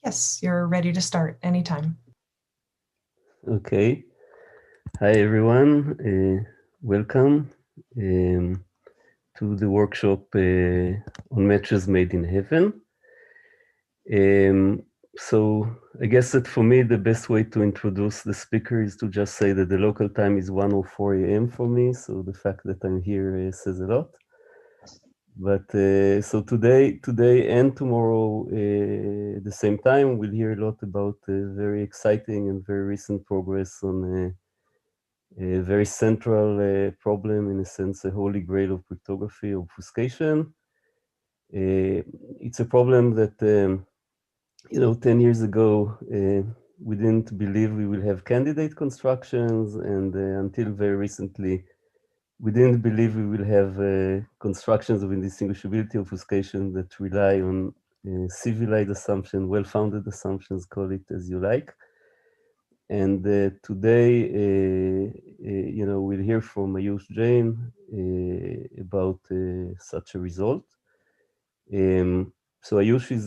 Yes, you're ready to start anytime. Okay. Hi, everyone. Welcome to the workshop on matches made in heaven. So I guess that for me, the best way to introduce the speaker is to just say that the local time is 1:04 a.m. for me. So the fact that I'm here says a lot. But so today and tomorrow at the same time, we'll hear a lot about very exciting and very recent progress on a very central problem, in a sense, a holy grail of cryptography, obfuscation. It's a problem that, 10 years ago, we didn't believe we will have candidate constructions, and until very recently, we didn't believe we will have constructions of indistinguishability obfuscation that rely on civilized assumptions, well-founded assumptions, call it as you like. And today, we'll hear from Ayush Jain about such a result. So Ayush is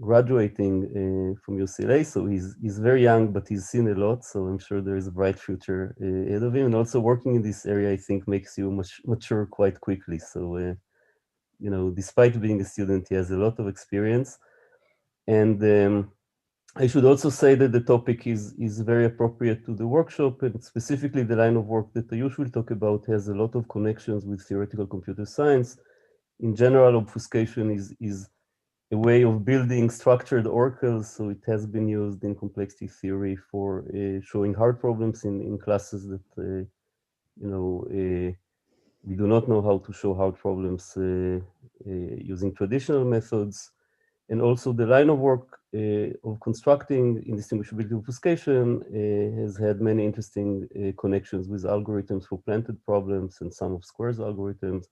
graduating from UCLA, so he's very young, but he's seen a lot. So I'm sure there is a bright future ahead of him. And also working in this area, I think, makes you mature quite quickly. So despite being a student, he has a lot of experience. And I should also say that the topic is very appropriate to the workshop, and specifically the line of work that Ayush will talk about has a lot of connections with theoretical computer science. In general, obfuscation is a way of building structured oracles, so it has been used in complexity theory for showing hard problems in classes that we do not know how to show hard problems using traditional methods. And also the line of work of constructing indistinguishability obfuscation has had many interesting connections with algorithms for planted problems and sum of squares algorithms.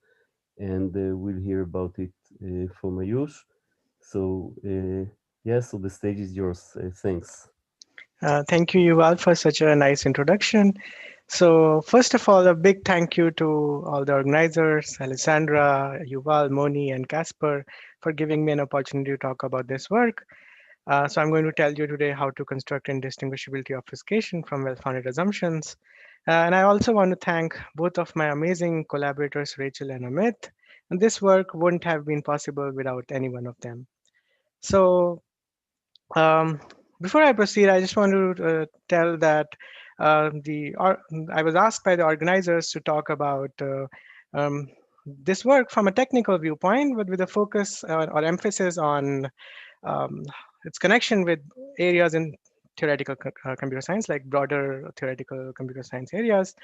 And we'll hear about it from Ayush. So so the stage is yours. Thanks. Thank you, Yuval, for such a nice introduction. So, first of all, a big thank you to all the organizers, Alessandra, Yuval, Moni, and Casper, for giving me an opportunity to talk about this work. So, I'm going to tell you today how to construct indistinguishability obfuscation from well-founded assumptions. And I also want to thank both of my amazing collaborators, Rachel and Amit. And this work wouldn't have been possible without any one of them. So, um, before I proceed, I just want to tell that I was asked by the organizers to talk about um, this work from a technical viewpoint, but with a focus or emphasis on um, its connection with areas in theoretical computer science, like broader theoretical computer science areas.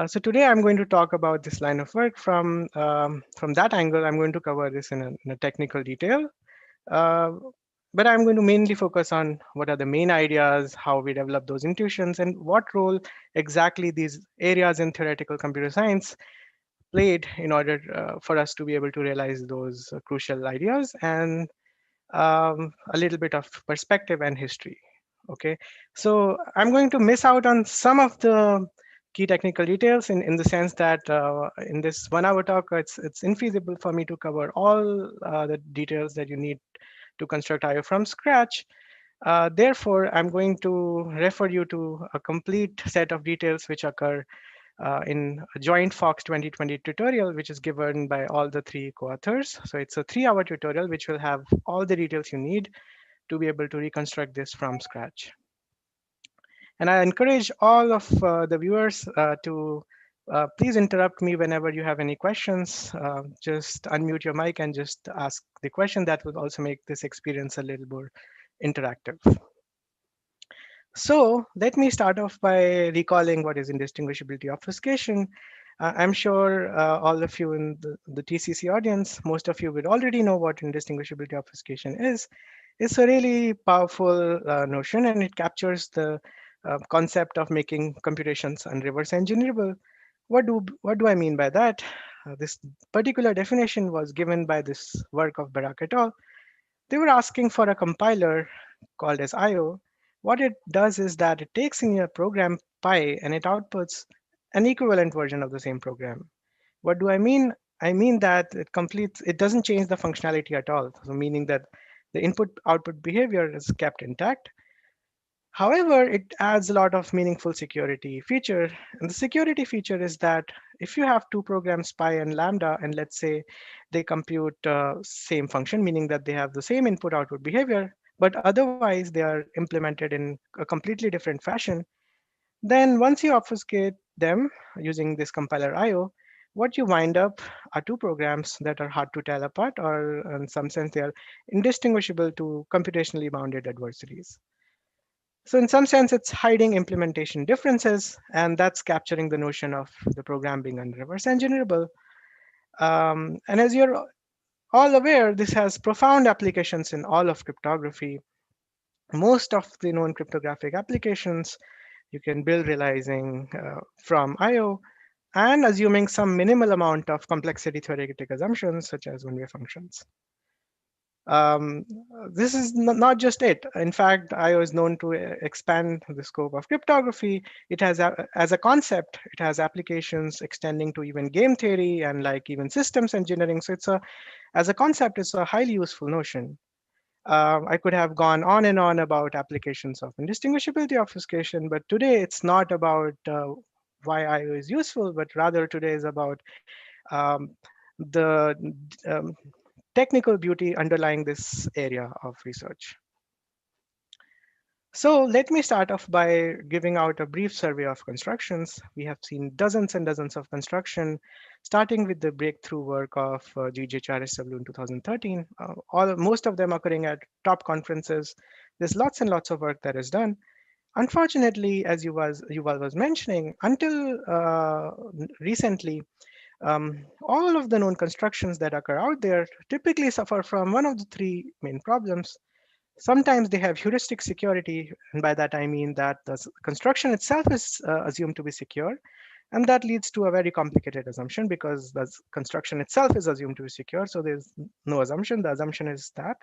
So today I'm going to talk about this line of work from that angle. I'm going to cover this in a technical detail. Uh, but I'm going to mainly focus on what are the main ideas, how we develop those intuitions, and what role exactly these areas in theoretical computer science played in order for us to be able to realize those crucial ideas, and a little bit of perspective and history. Okay, so I'm going to miss out on some of the key technical details in the sense that in this 1 hour talk, it's infeasible for me to cover all the details that you need to construct IO from scratch. Therefore, I'm going to refer you to a complete set of details which occur in a joint Fox 2020 tutorial, which is given by all the three co-authors. So it's a 3 hour tutorial, which will have all the details you need to be able to reconstruct this from scratch. And I encourage all of the viewers to please interrupt me whenever you have any questions. Just unmute your mic and just ask the question. That will also make this experience a little more interactive. So let me start off by recalling what is indistinguishability obfuscation. I'm sure all of you in the TCC audience, most of you would already know what indistinguishability obfuscation is. It's a really powerful notion, and it captures the concept of making computations unreverse engineerable. What do I mean by that? This particular definition was given by this work of Barak et al. They were asking for a compiler called as IO. What it does is that it takes in your program pi and it outputs an equivalent version of the same program. What do I mean? I mean that it doesn't change the functionality at all. So meaning that The input-output behavior is kept intact. However, it adds a lot of meaningful security feature. And the security feature is that if you have two programs, pi and lambda, and let's say they compute same function, meaning that they have the same input-output behavior, but otherwise they are implemented in a completely different fashion, then once you obfuscate them using this compiler IO, what you wind up are two programs that are hard to tell apart, or in some sense, they are indistinguishable to computationally bounded adversaries. So in some sense, it's hiding implementation differences, and that's capturing the notion of the program being unreverse engineerable. And as you're all aware, this has profound applications in all of cryptography. Most of the known cryptographic applications you can build realizing from IO and assuming some minimal amount of complexity theoretic assumptions, such as one-way functions. Um, this is not just it. In fact, IO is known to expand the scope of cryptography. It has, as a concept, it has applications extending to even game theory and like even systems engineering. So as a concept, it's a highly useful notion. I could have gone on and on about applications of indistinguishability obfuscation, but today it's not about why IO is useful, but rather today is about um, the um, technical beauty underlying this area of research. So let me start off by giving out a brief survey of constructions. We have seen dozens and dozens of construction, starting with the breakthrough work of GGHRSW in 2013, most of them occurring at top conferences. There's lots and lots of work that is done. Unfortunately, as Yuval was mentioning, until recently, all of the known constructions that occur out there typically suffer from one of the three main problems. Sometimes they have heuristic security, and by that I mean that the construction itself is assumed to be secure, and that leads to a very complicated assumption because the construction itself is assumed to be secure, so there's no assumption. The assumption is that.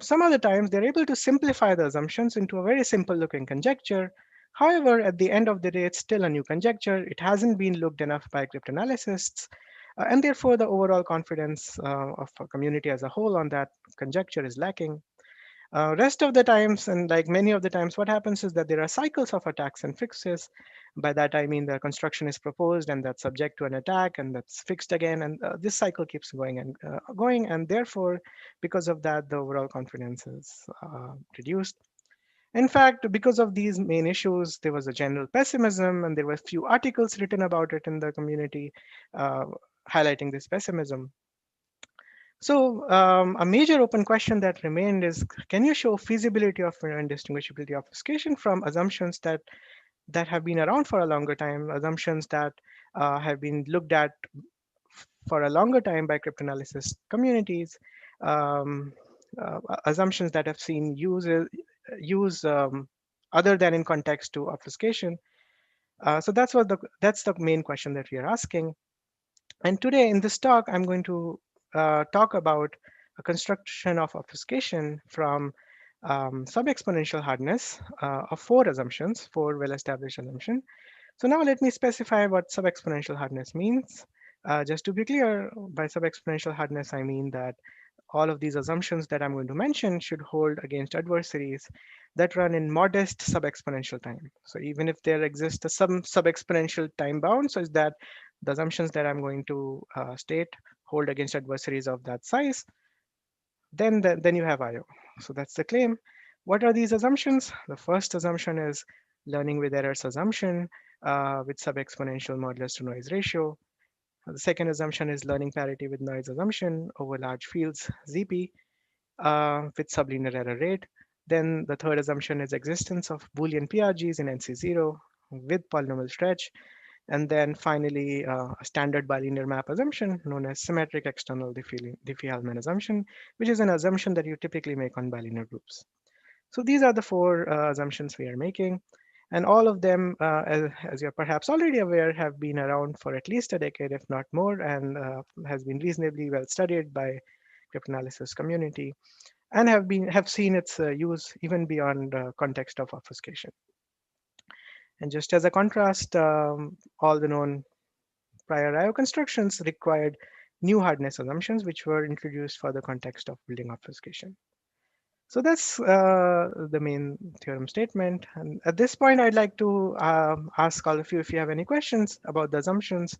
Some other times they're able to simplify the assumptions into a very simple looking conjecture. However, at the end of the day, it's still a new conjecture. It hasn't been looked enough by cryptanalysts, and therefore the overall confidence of a community as a whole on that conjecture is lacking. Rest of the times, and like many of the times, what happens is that there are cycles of attacks and fixes. By that, I mean the construction is proposed and that's subject to an attack and that's fixed again. And this cycle keeps going and going. And therefore, because of that, the overall confidence is reduced. In fact, because of these main issues, there was a general pessimism and there were few articles written about it in the community uh, highlighting this pessimism. So a major open question that remained is, can you show feasibility of indistinguishability obfuscation from assumptions that have been around for a longer time, assumptions that have been looked at for a longer time by cryptanalysis communities, um, assumptions that have seen use other than in context to obfuscation. So that's the main question that we are asking. And today in this talk, I'm going to talk about a construction of obfuscation from sub-exponential hardness of four assumptions, four well-established assumptions. So now let me specify what sub-exponential hardness means. Just to be clear, by sub-exponential hardness, I mean that all of these assumptions that I'm going to mention should hold against adversaries that run in modest sub-exponential time. So even if there exists some sub-exponential time bound, so is that the assumptions that I'm going to state hold against adversaries of that size, then you have IO. So that's the claim. What are these assumptions? The first assumption is learning with errors assumption with sub-exponential modulus to noise ratio. The second assumption is learning parity with noise assumption over large fields, ZP, with sublinear error rate. Then the third assumption is existence of Boolean PRGs in NC0 with polynomial stretch. And then finally, a standard bilinear map assumption known as symmetric external Diffie-Hellman assumption, which is an assumption that you typically make on bilinear groups. So these are the four assumptions we are making. And all of them, as you're perhaps already aware, have been around for at least a decade, if not more, and has been reasonably well studied by cryptanalysis community, and have seen its use even beyond context of obfuscation. And just as a contrast, all the known prior IO constructions required new hardness assumptions, which were introduced for the context of building obfuscation. So that's the main theorem statement. And at this point, I'd like to ask all of you if you have any questions about the assumptions.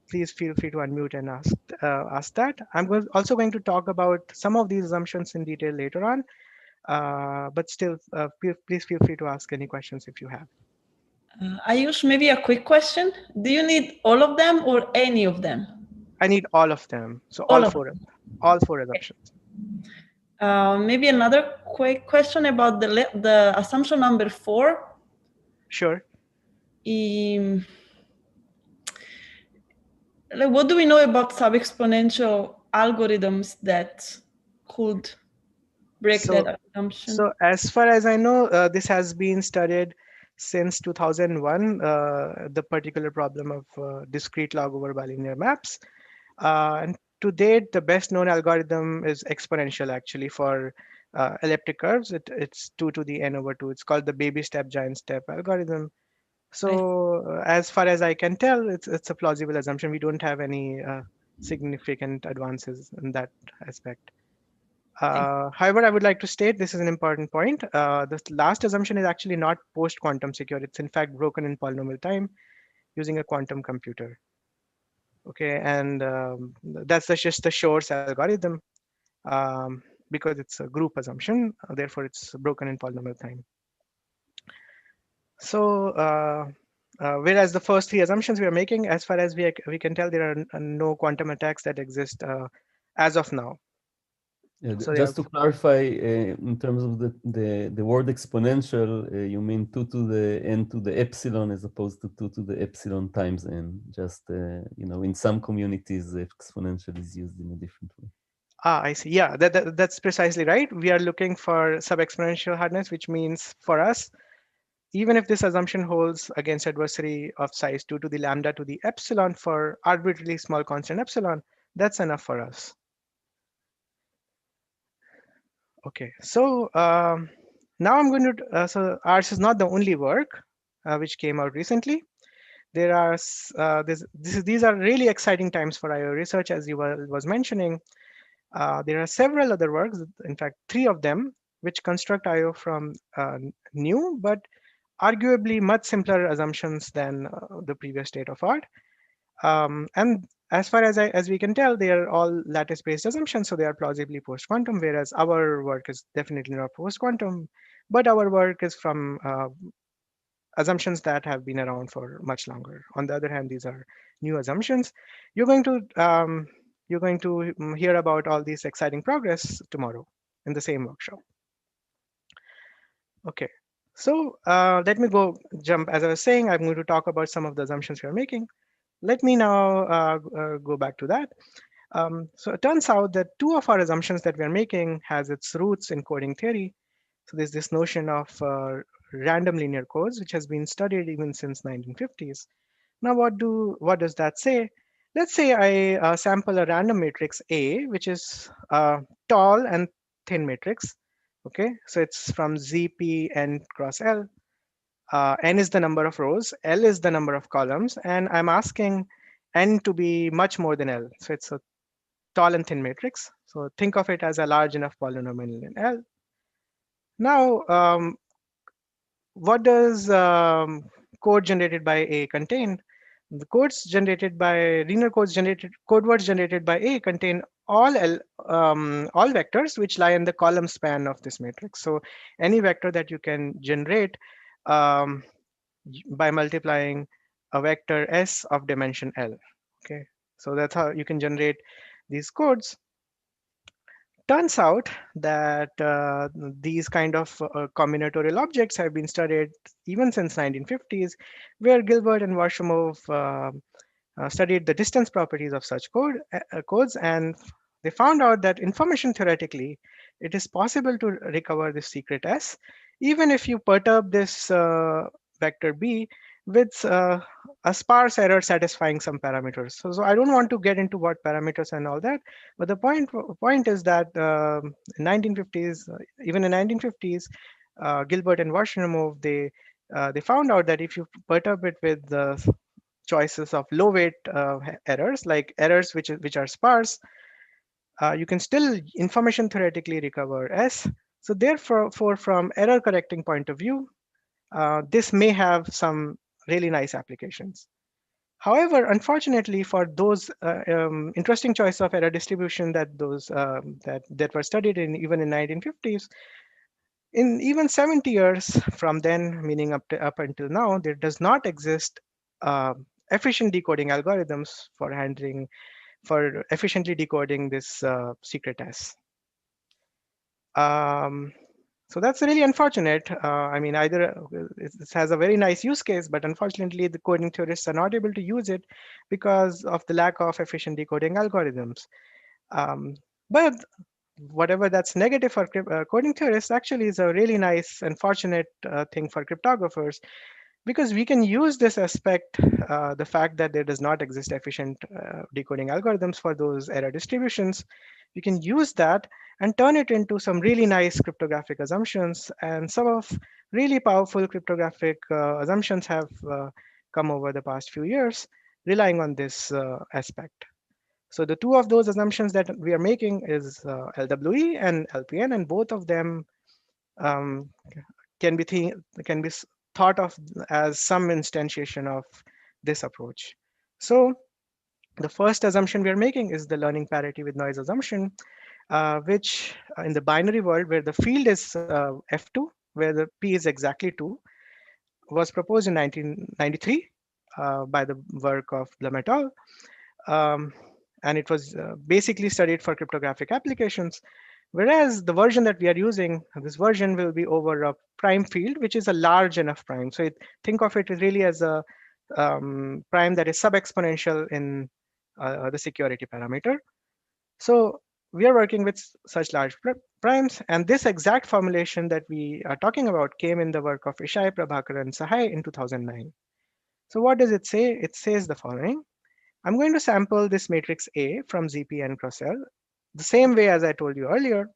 Please feel free to unmute and ask that. Also going to talk about some of these assumptions in detail later on, but still, please feel free to ask any questions if you have. Ayush, maybe a quick question. Do you need all of them or any of them? I need all of them. So All all of four assumptions. Maybe another quick question about the assumption number 4. Sure. Like, what do we know about sub-exponential algorithms that could break that assumption? So as far as I know, this has been studied since 2001, the particular problem of discrete log over bilinear maps. And to date, the best known algorithm is exponential actually for elliptic curves. It's 2 to the n over 2. It's called the baby step, giant step algorithm. So as far as I can tell, it's a plausible assumption. We don't have any significant advances in that aspect. However, I would like to state this is an important point. The last assumption is actually not post-quantum secure. It's in fact broken in polynomial time using a quantum computer. Okay, and that's just the Shor's algorithm because it's a group assumption. Therefore, it's broken in polynomial time. So whereas the first 3 assumptions we are making, as far as we can tell, there are no quantum attacks that exist as of now. Yeah, So just to clarify, in terms of the word exponential, you mean 2 to the n to the epsilon as opposed to 2 to the epsilon times n. Just you know, in some communities, exponential is used in a different way. I see. Yeah, that's precisely right. We are looking for sub-exponential hardness, which means for us, even if this assumption holds against adversary of size 2 to the lambda to the epsilon for arbitrarily small constant epsilon, that's enough for us. Okay, so now I'm going to, so ours is not the only work which came out recently. There are, these are really exciting times for IO research, as you was mentioning. There are several other works, in fact, 3 of them, which construct IO from new, but arguably much simpler assumptions than the previous state of art. And as far as we can tell, they are all lattice-based assumptions, so they are plausibly post-quantum, whereas our work is definitely not post-quantum, but our work is from assumptions that have been around for much longer. On the other hand, these are new assumptions. You're going to hear about all these exciting progress tomorrow in the same workshop. Okay, so let me jump. As I was saying, I'm going to talk about some of the assumptions we're making. Let me now go back to that. So it turns out that 2 of our assumptions that we're making has its roots in coding theory. So there's this notion of random linear codes, which has been studied even since 1950s. Now, what does that say? Let's say I sample a random matrix A, which is a tall and thin matrix. Okay, so it's from ZP n cross L. N is the number of rows, L is the number of columns, and I'm asking N to be much more than L. So it's a tall and thin matrix. So think of it as a large enough polynomial in L. Now, what does code generated by A contain? The codes generated by linear code words generated by A contain all vectors which lie in the column span of this matrix. So any vector that you can generate by multiplying a vector S of dimension L. Okay, so that's how you can generate these codes. Turns out that these kind of combinatorial objects have been studied even since 1950s, where Gilbert and Warshimov studied the distance properties of such codes, and they found out that information theoretically, it is possible to recover this secret S, even if you perturb this vector B with a sparse error satisfying some parameters. So I don't want to get into what parameters and all that, but the point is that in 1950s, even in 1950s, Gilbert and Warshimov, they found out that if you perturb it with choices of low weight errors, like errors which are sparse, you can still information theoretically recover S. So therefore, from error correcting point of view, this may have some really nice applications. However, unfortunately, for those interesting choice of error distribution that that were studied even in 1950s, in even 70 years from then, meaning up until now, there does not exist efficient decoding algorithms for efficiently decoding this secret S. So that's really unfortunate. I mean, either this has a very nice use case, but unfortunately, the coding theorists are not able to use it because of the lack of efficient decoding algorithms. But whatever that's negative for coding theorists actually is a really nice and fortunate thing for cryptographers, because we can use this aspect, the fact that there does not exist efficient decoding algorithms for those error distributions. We can use that and turn it into some really nice cryptographic assumptions. And some of really powerful cryptographic assumptions have come over the past few years, relying on this aspect. So the two of those assumptions that we are making is LWE and LPN, and both of them can be thought of as some instantiation of this approach. So the first assumption we are making is the learning parity with noise assumption, which in the binary world where the field is F2, where the P is exactly 2, was proposed in 1993 by the work of Blum et al. And it was basically studied for cryptographic applications. Whereas the version that we are using, this version will be over a prime field, which is a large enough prime. So think of it really as a prime that is sub-exponential in the security parameter. So we are working with such large primes. And this exact formulation that we are talking about came in the work of Ishai, Prabhakar, and Sahai in 2009. So what does it say? It says the following. I'm going to sample this matrix A from ZP and cross L the same way as I told you earlier.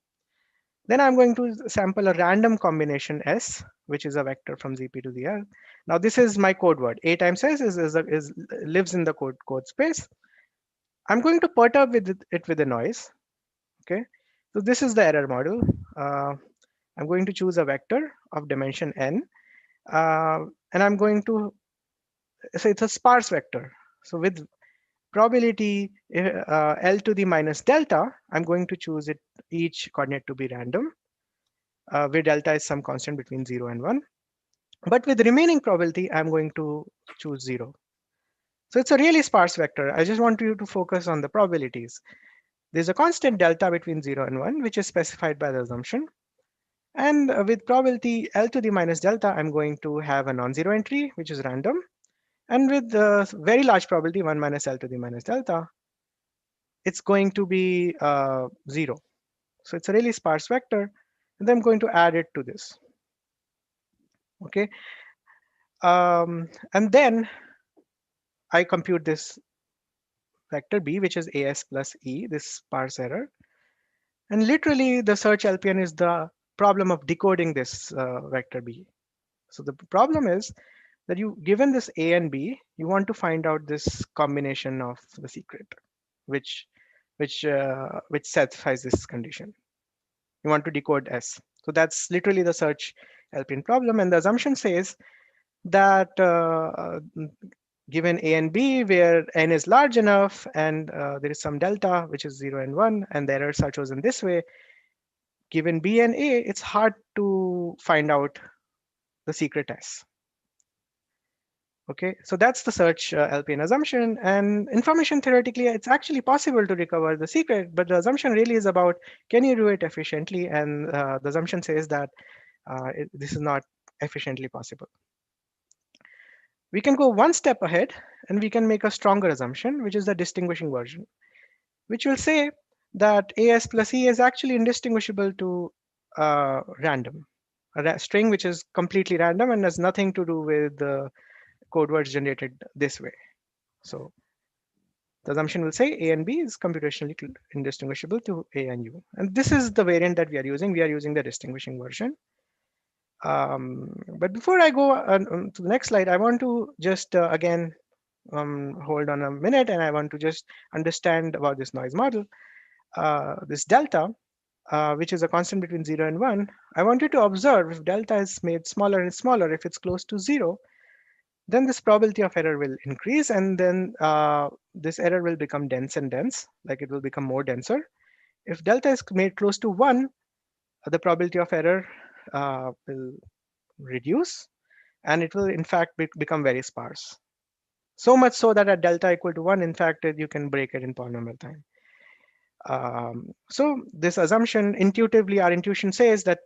Then I'm going to sample a random combination S, which is a vector from ZP to the L. Now this is my code word. A times S lives in the code space. I'm going to perturb it with a noise. Okay, so this is the error model. I'm going to choose a vector of dimension n, and I'm going to so it's a sparse vector. So with probability L to the minus delta, I'm going to choose each coordinate to be random, where delta is some constant between 0 and 1. But with the remaining probability, I'm going to choose 0. So it's a really sparse vector. I just want you to focus on the probabilities. There's a constant delta between 0 and 1, which is specified by the assumption. And with probability L to the minus delta, I'm going to have a non-zero entry, which is random. And with the very large probability, 1 minus L to the minus delta, it's going to be 0. So it's a really sparse vector. And then I'm going to add it to this. Okay. And then I compute this vector B, which is AS plus E, this sparse error. And literally, the search LPN is the problem of decoding this vector B. So the problem is that given this A and B, you want to find out this combination of the secret, which satisfies this condition. You want to decode S. So that's literally the search LPN problem. And the assumption says that given A and B, where n is large enough and there is some delta, which is 0 and 1, and the errors are chosen this way, given B and A, it's hard to find out the secret S. Okay, so that's the search LPN assumption. And information theoretically, it's actually possible to recover the secret, but the assumption really is about, can you do it efficiently? And the assumption says that this is not efficiently possible. We can go one step ahead and we can make a stronger assumption, which is the distinguishing version, which will say that AS plus E is actually indistinguishable to random, a string which is completely random and has nothing to do with the code words generated this way. So the assumption will say A and B is computationally indistinguishable to A and U. And this is the variant that we are using. We are using the distinguishing version. But before I go to the next slide, I want to just again hold on a minute, and I want to just understand about this noise model. This delta, which is a constant between 0 and 1, I want you to observe if delta is made smaller and smaller, if it's close to 0, then this probability of error will increase, and then this error will become dense and dense, like it will become more denser. If delta is made close to 1, the probability of error will reduce, and it will in fact become very sparse. So much so that at delta equal to 1, in fact, you can break it in polynomial time. So this assumption, intuitively, our intuition says that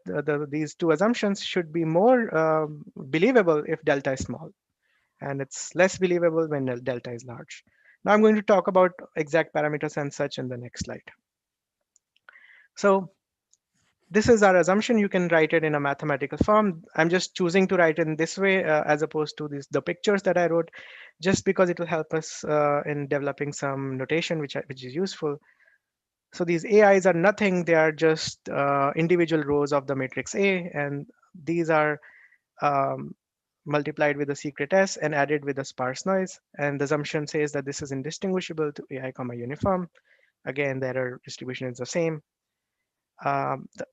these two assumptions should be more believable if delta is small, and it's less believable when delta is large. Now I'm going to talk about exact parameters and such in the next slide. So this is our assumption. You can write it in a mathematical form. I'm just choosing to write it in this way as opposed to the pictures that I wrote, just because it will help us in developing some notation which is useful. So these AIs are nothing. They are just individual rows of the matrix A, and these are multiplied with the secret S and added with the sparse noise. And the assumption says that this is indistinguishable to AI comma uniform. Again, the error distribution is the same. The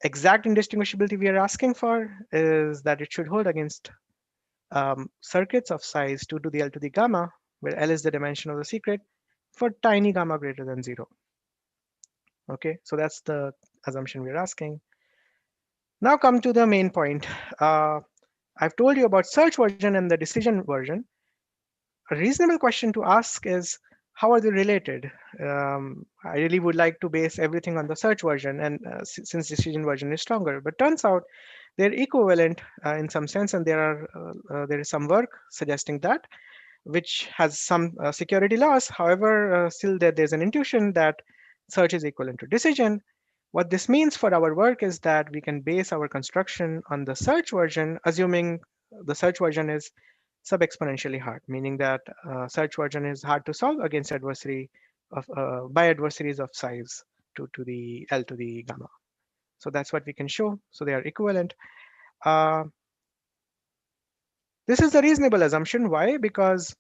exact indistinguishability we are asking for is that it should hold against circuits of size 2 to the L to the gamma, where L is the dimension of the secret, for tiny gamma greater than 0. Okay, so that's the assumption we're asking. Now come to the main point. I've told you about search version and the decision version. A reasonable question to ask is, how are they related? I really would like to base everything on the search version, and since decision version is stronger, but turns out they're equivalent in some sense, and there is some work suggesting that, which has some security loss. However, still there's an intuition that search is equivalent to decision. What this means for our work is that we can base our construction on the search version, assuming the search version is sub-exponentially hard, meaning that search version is hard to solve against adversary by adversaries of size 2 to the L to the gamma. So that's what we can show. So they are equivalent. This is a reasonable assumption. Why? Because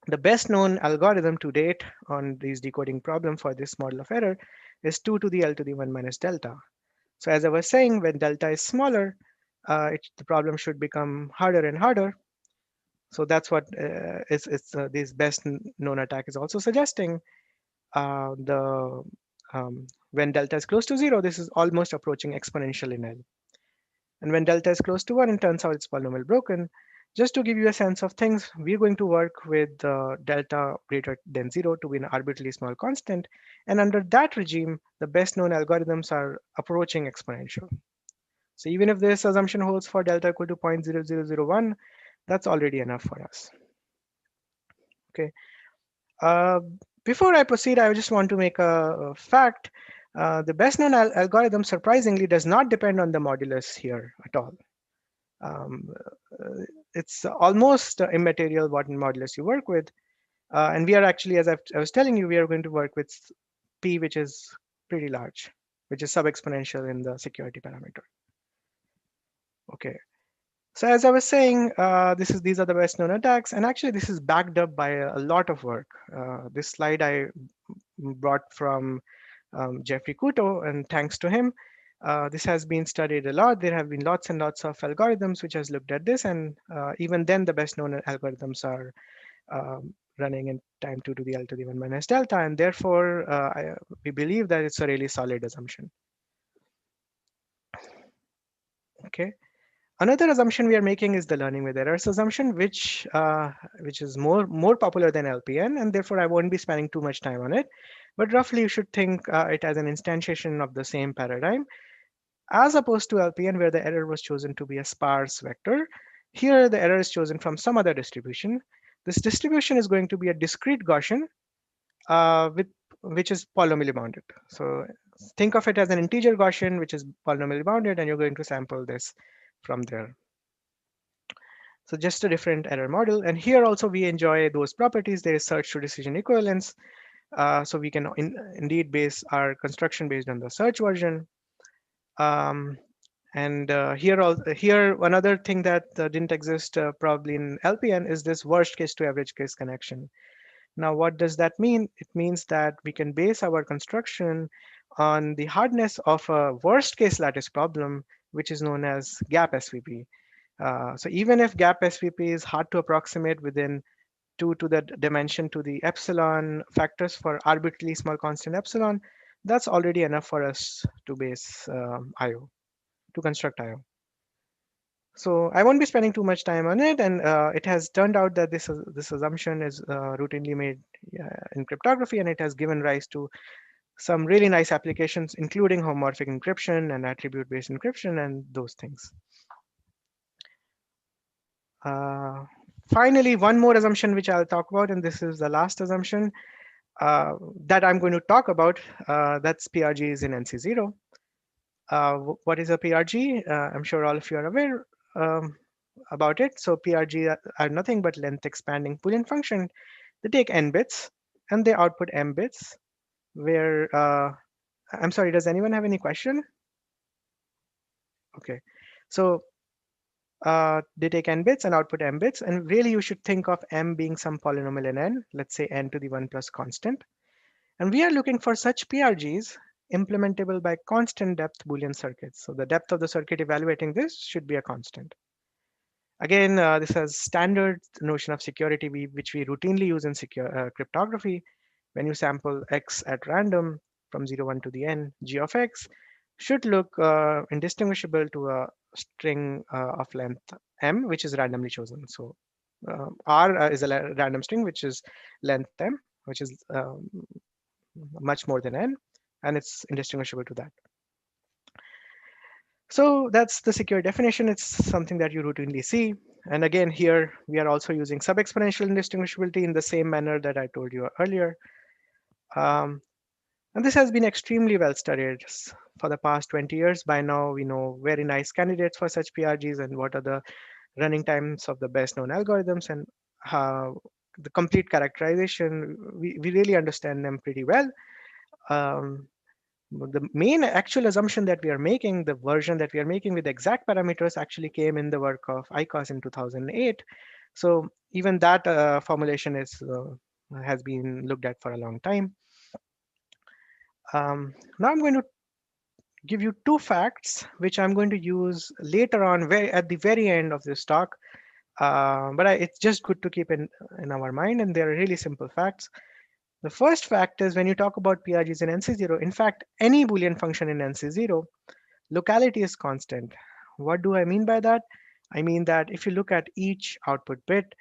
the best known algorithm to date on these decoding problem for this model of error is 2 to the L to the 1 minus delta. So as I was saying, when delta is smaller, the problem should become harder and harder. So that's what this best known attack is also suggesting. When delta is close to 0, this is almost approaching exponential in L. And when delta is close to 1, it turns out it's polynomial broken. Just to give you a sense of things, we're going to work with delta greater than 0 to be an arbitrarily small constant. And under that regime, the best known algorithms are approaching exponential. So even if this assumption holds for delta equal to 0.0001, that's already enough for us. Okay. Before I proceed, I just want to make a fact. The best known algorithm surprisingly does not depend on the modulus here at all. It's almost immaterial what modulus you work with. And we are actually, as I was telling you, we are going to work with P, which is pretty large, which is sub-exponential in the security parameter. Okay. So as I was saying, these are the best known attacks. And actually, this is backed up by a lot of work. This slide I brought from Jeffrey Couto, and thanks to him, this has been studied a lot. There have been lots and lots of algorithms which has looked at this, and even then the best known algorithms are running in time 2 to the L to the 1 minus delta, and therefore we believe that it's a really solid assumption. Okay. Another assumption we are making is the learning with errors assumption, which is more popular than LPN, and therefore I won't be spending too much time on it. But roughly, you should think it as an instantiation of the same paradigm, as opposed to LPN, where the error was chosen to be a sparse vector. Here, the error is chosen from some other distribution. This distribution is going to be a discrete Gaussian, which is polynomially bounded. So think of it as an integer Gaussian, which is polynomially bounded, and you're going to sample this from there. So just a different error model. And here also we enjoy those properties. There is search to decision equivalence. So we can indeed base our construction based on the search version. And here another thing that didn't exist probably in LPN is this worst case to average case connection. Now, what does that mean? It means that we can base our construction on the hardness of a worst case lattice problem, which is known as gap SVP. So even if gap SVP is hard to approximate within 2 to the dimension to the epsilon factors for arbitrarily small constant epsilon, that's already enough for us to base IO, to construct IO. So I won't be spending too much time on it, and it has turned out that this assumption is routinely made in cryptography, and it has given rise to some really nice applications, including homomorphic encryption and attribute-based encryption and those things. Finally, one more assumption which I'll talk about, and this is the last assumption that I'm going to talk about. That's PRGs in NC0. What is a PRG? I'm sure all of you are aware about it. So PRG are nothing but length expanding Boolean function. They take n bits and they output m bits. Where I'm sorry, does anyone have any question? Okay, so they take n bits and output m bits, and really you should think of m being some polynomial in n, let's say n to the 1 plus constant. And we are looking for such PRGs implementable by constant depth Boolean circuits. So the depth of the circuit evaluating this should be a constant. Again, this has standard notion of security which we routinely use in cryptography. When you sample x at random from 0, 1 to the n, g of x should look indistinguishable to a string of length m, which is randomly chosen. So R is a random string, which is length m, which is much more than n, and it's indistinguishable to that. So that's the secure definition. It's something that you routinely see. And again, here we are also using sub-exponential indistinguishability in the same manner that I told you earlier. And this has been extremely well studied for the past 20 years. By now, we know very nice candidates for such PRGs and what are the running times of the best known algorithms, and how the complete characterization, we really understand them pretty well. The main actual assumption that we are making, the version that we are making with exact parameters, actually came in the work of ICOS in 2008. So even that formulation has been looked at for a long time. Now I'm going to give you two facts, which I'm going to use later on, at the very end of this talk. But it's just good to keep in our mind, and they're really simple facts. The first fact is when you talk about PRGs in NC0, in fact, any Boolean function in NC0, locality is constant. What do I mean by that? I mean that if you look at each output bit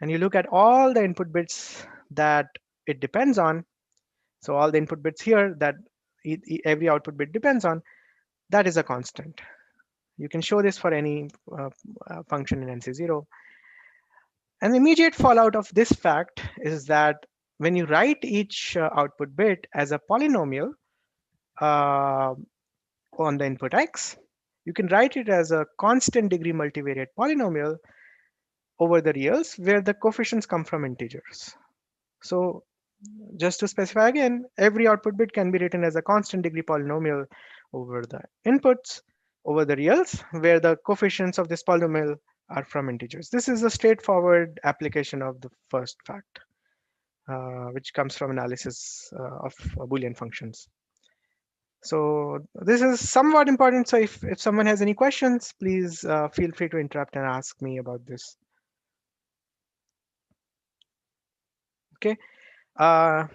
and you look at all the input bits that it depends on, so all the input bits here that every output bit depends on, that is a constant. You can show this for any function in NC0. An immediate fallout of this fact is that when you write each output bit as a polynomial on the input x, you can write it as a constant degree multivariate polynomial over the reals where the coefficients come from integers. So just to specify again, every output bit can be written as a constant degree polynomial over the inputs over the reals where the coefficients of this polynomial are from integers. This is a straightforward application of the first fact, which comes from analysis of Boolean functions. So this is somewhat important. So if someone has any questions, please feel free to interrupt and ask me about this. Okay.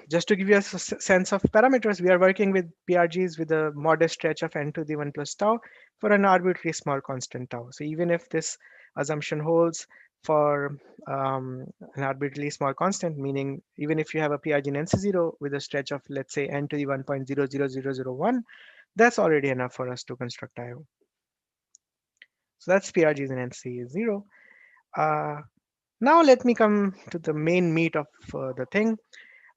Just to give you a sense of parameters, we are working with PRGs with a modest stretch of n to the 1 plus tau for an arbitrary small constant tau. So even if this assumption holds for an arbitrarily small constant, meaning even if you have a PRG in NC0 with a stretch of, let's say, n to the 1.00001, that's already enough for us to construct IO. So that's PRGs in NC0. Now let me come to the main meat of the thing.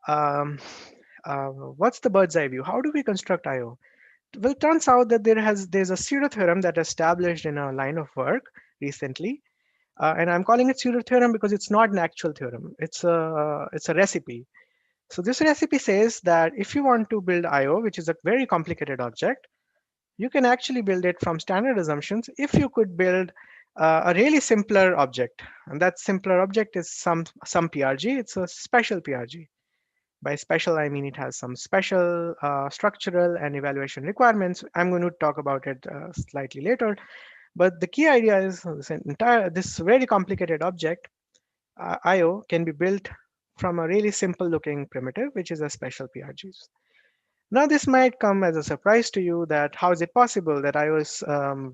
What's the bird's eye view? How do we construct IO? Well, it turns out that there's a pseudo theorem that established in a line of work recently, and I'm calling it pseudo theorem because it's not an actual theorem. It's a recipe. So this recipe says that if you want to build IO, which is a very complicated object, you can actually build it from standard assumptions if you could build a really simpler object. And that simpler object is some PRG. It's a special PRG. By special, I mean it has some special structural and evaluation requirements. I'm going to talk about it slightly later. But the key idea is this very complicated object, IO, can be built from a really simple looking primitive, which is a special PRGs. Now, this might come as a surprise to you that how is it possible that IO is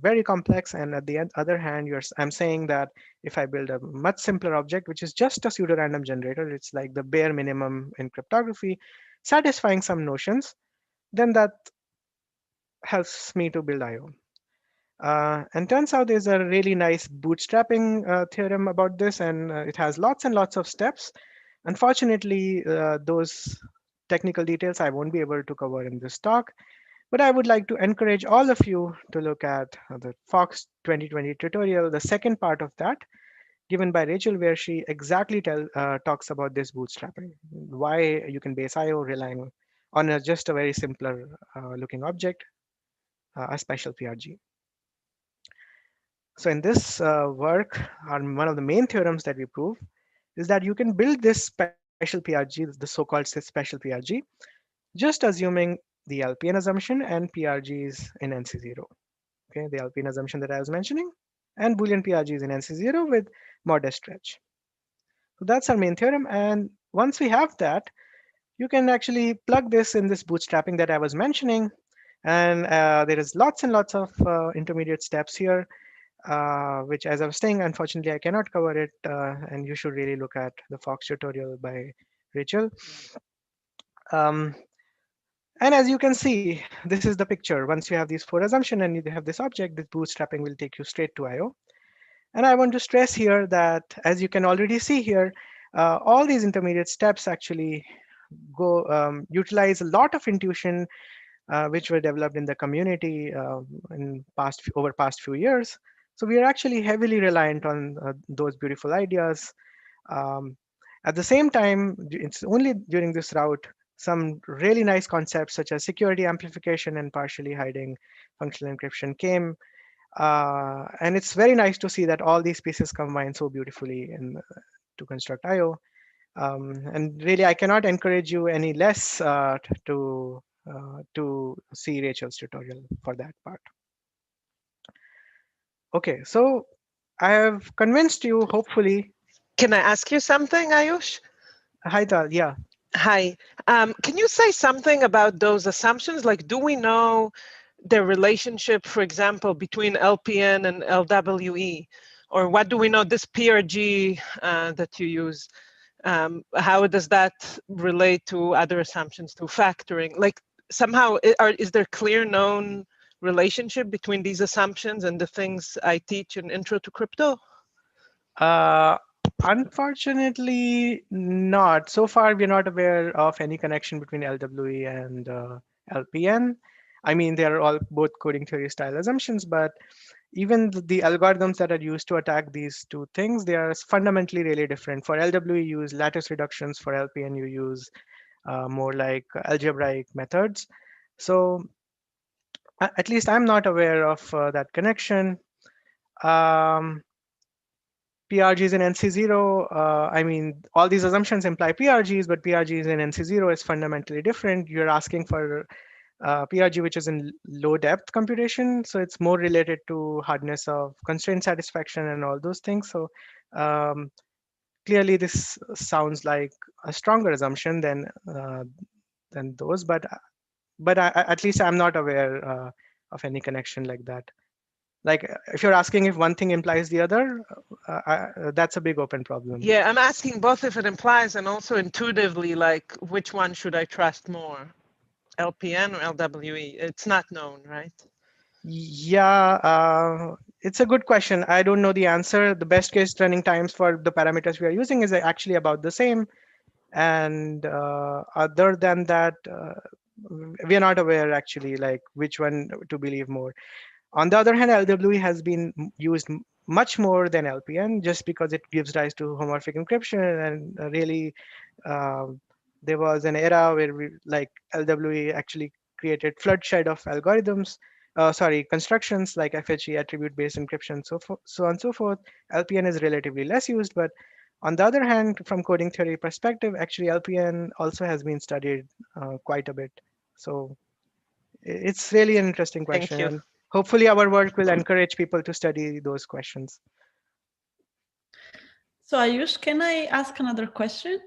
very complex, and at the other hand, I'm saying that if I build a much simpler object, which is just a pseudo-random generator, it's like the bare minimum in cryptography, satisfying some notions, then that helps me to build IO. And turns out there's a really nice bootstrapping theorem about this, and it has lots and lots of steps. Unfortunately, those technical details I won't be able to cover in this talk, but I would like to encourage all of you to look at the Fox 2020 tutorial, the second part of that, given by Rachel, where she exactly talks about this bootstrapping, why you can base IO relying on just a very simpler looking object, a special PRG. So in this work, one of the main theorems that we prove is that you can build this special PRG, the so-called special PRG, just assuming the LPN assumption and PRGs in NC0. Okay, the LPN assumption that I was mentioning, and Boolean PRGs in NC0 with modest stretch. So that's our main theorem. And once we have that, you can actually plug this in this bootstrapping that I was mentioning. And there is lots and lots of intermediate steps here, which, as I was saying, unfortunately, I cannot cover it. And you should really look at the Fox tutorial by Rachel. And as you can see, this is the picture. Once you have these four assumptions and you have this object, this bootstrapping will take you straight to IO. And I want to stress here that, as you can already see here, all these intermediate steps actually utilize a lot of intuition, which were developed in the community over past few years. So we are actually heavily reliant on those beautiful ideas. At the same time, it's only during this route some really nice concepts such as security amplification and partially hiding functional encryption came. And it's very nice to see that all these pieces combine so beautifully to construct IO. And really, I cannot encourage you any less to see Rachel's tutorial for that part. Okay, so I have convinced you, hopefully. Can I ask you something, Ayush? Hi, Tal. Yeah. Hi. Can you say something about those assumptions? Like, do we know the relationship, for example, between LPN and LWE? Or what do we know, this PRG that you use? How does that relate to other assumptions, to factoring? Like, somehow, is there clear known relationship between these assumptions and the things I teach in Intro to Crypto? Unfortunately, not. So far, we're not aware of any connection between LWE and LPN. I mean, they're all both coding theory style assumptions, but even the algorithms that are used to attack these two things, they are fundamentally really different. For LWE, you use lattice reductions. For LPN, you use more like algebraic methods. So at least I'm not aware of that connection. PRGs in NC0, I mean, all these assumptions imply PRGs, but PRGs in NC0 is fundamentally different. You're asking for PRG, which is in low depth computation. So it's more related to hardness of constraint satisfaction and all those things. So clearly this sounds like a stronger assumption than those, but at least I'm not aware of any connection like that. Like, if you're asking if one thing implies the other, that's a big open problem. Yeah, I'm asking both if it implies and also intuitively, like, which one should I trust more, LPN or LWE? It's not known, right? Yeah, it's a good question. I don't know the answer. The best case running times for the parameters we are using is actually about the same. And other than that, we are not aware actually, like, which one to believe more. On the other hand, LWE has been used much more than LPN just because it gives rise to homomorphic encryption. And really, there was an era where LWE actually created bloodshed of algorithms constructions like FHE, attribute-based encryption, so on and so forth, LPN is relatively less used. But on the other hand, from coding theory perspective, actually LPN also has been studied quite a bit. So it's really an interesting Thank question. you. And hopefully our work will encourage people to study those questions. So Ayush, can I ask another question?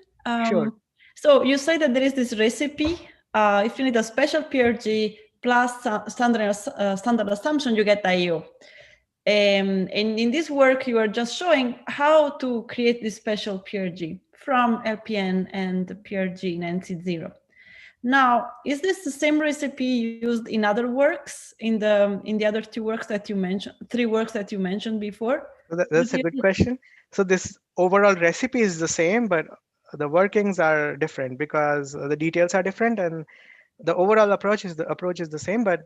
Sure. So you say that there is this recipe. If you need a special PRG plus standard assumption, you get IO. And in this work, you are just showing how to create this special PRG from LPN and the PRG in NC0. Now, is this the same recipe used in other works, in the other three works that you mentioned before? So that's a good question. So this overall recipe is the same, but the workings are different because the details are different, and the overall approach is the same. But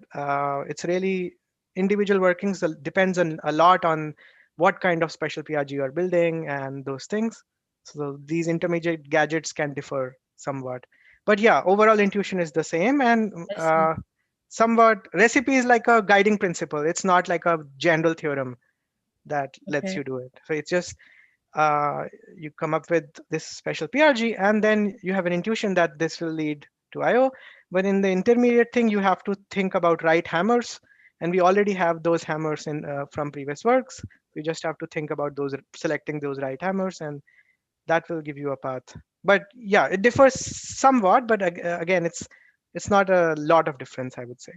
it's really individual workings that depends on a lot on what kind of special PRG you are building and those things. So these intermediate gadgets can differ somewhat. But yeah, overall intuition is the same, and somewhat recipe is like a guiding principle. It's not like a general theorem that lets you do it. So it's just you come up with this special PRG, and then you have an intuition that this will lead to IO. But in the intermediate thing, you have to think about right hammers, and we already have those hammers in from previous works. You just have to think about selecting those right hammers, and that will give you a path. But yeah, it differs somewhat, but again, it's not a lot of difference, I would say.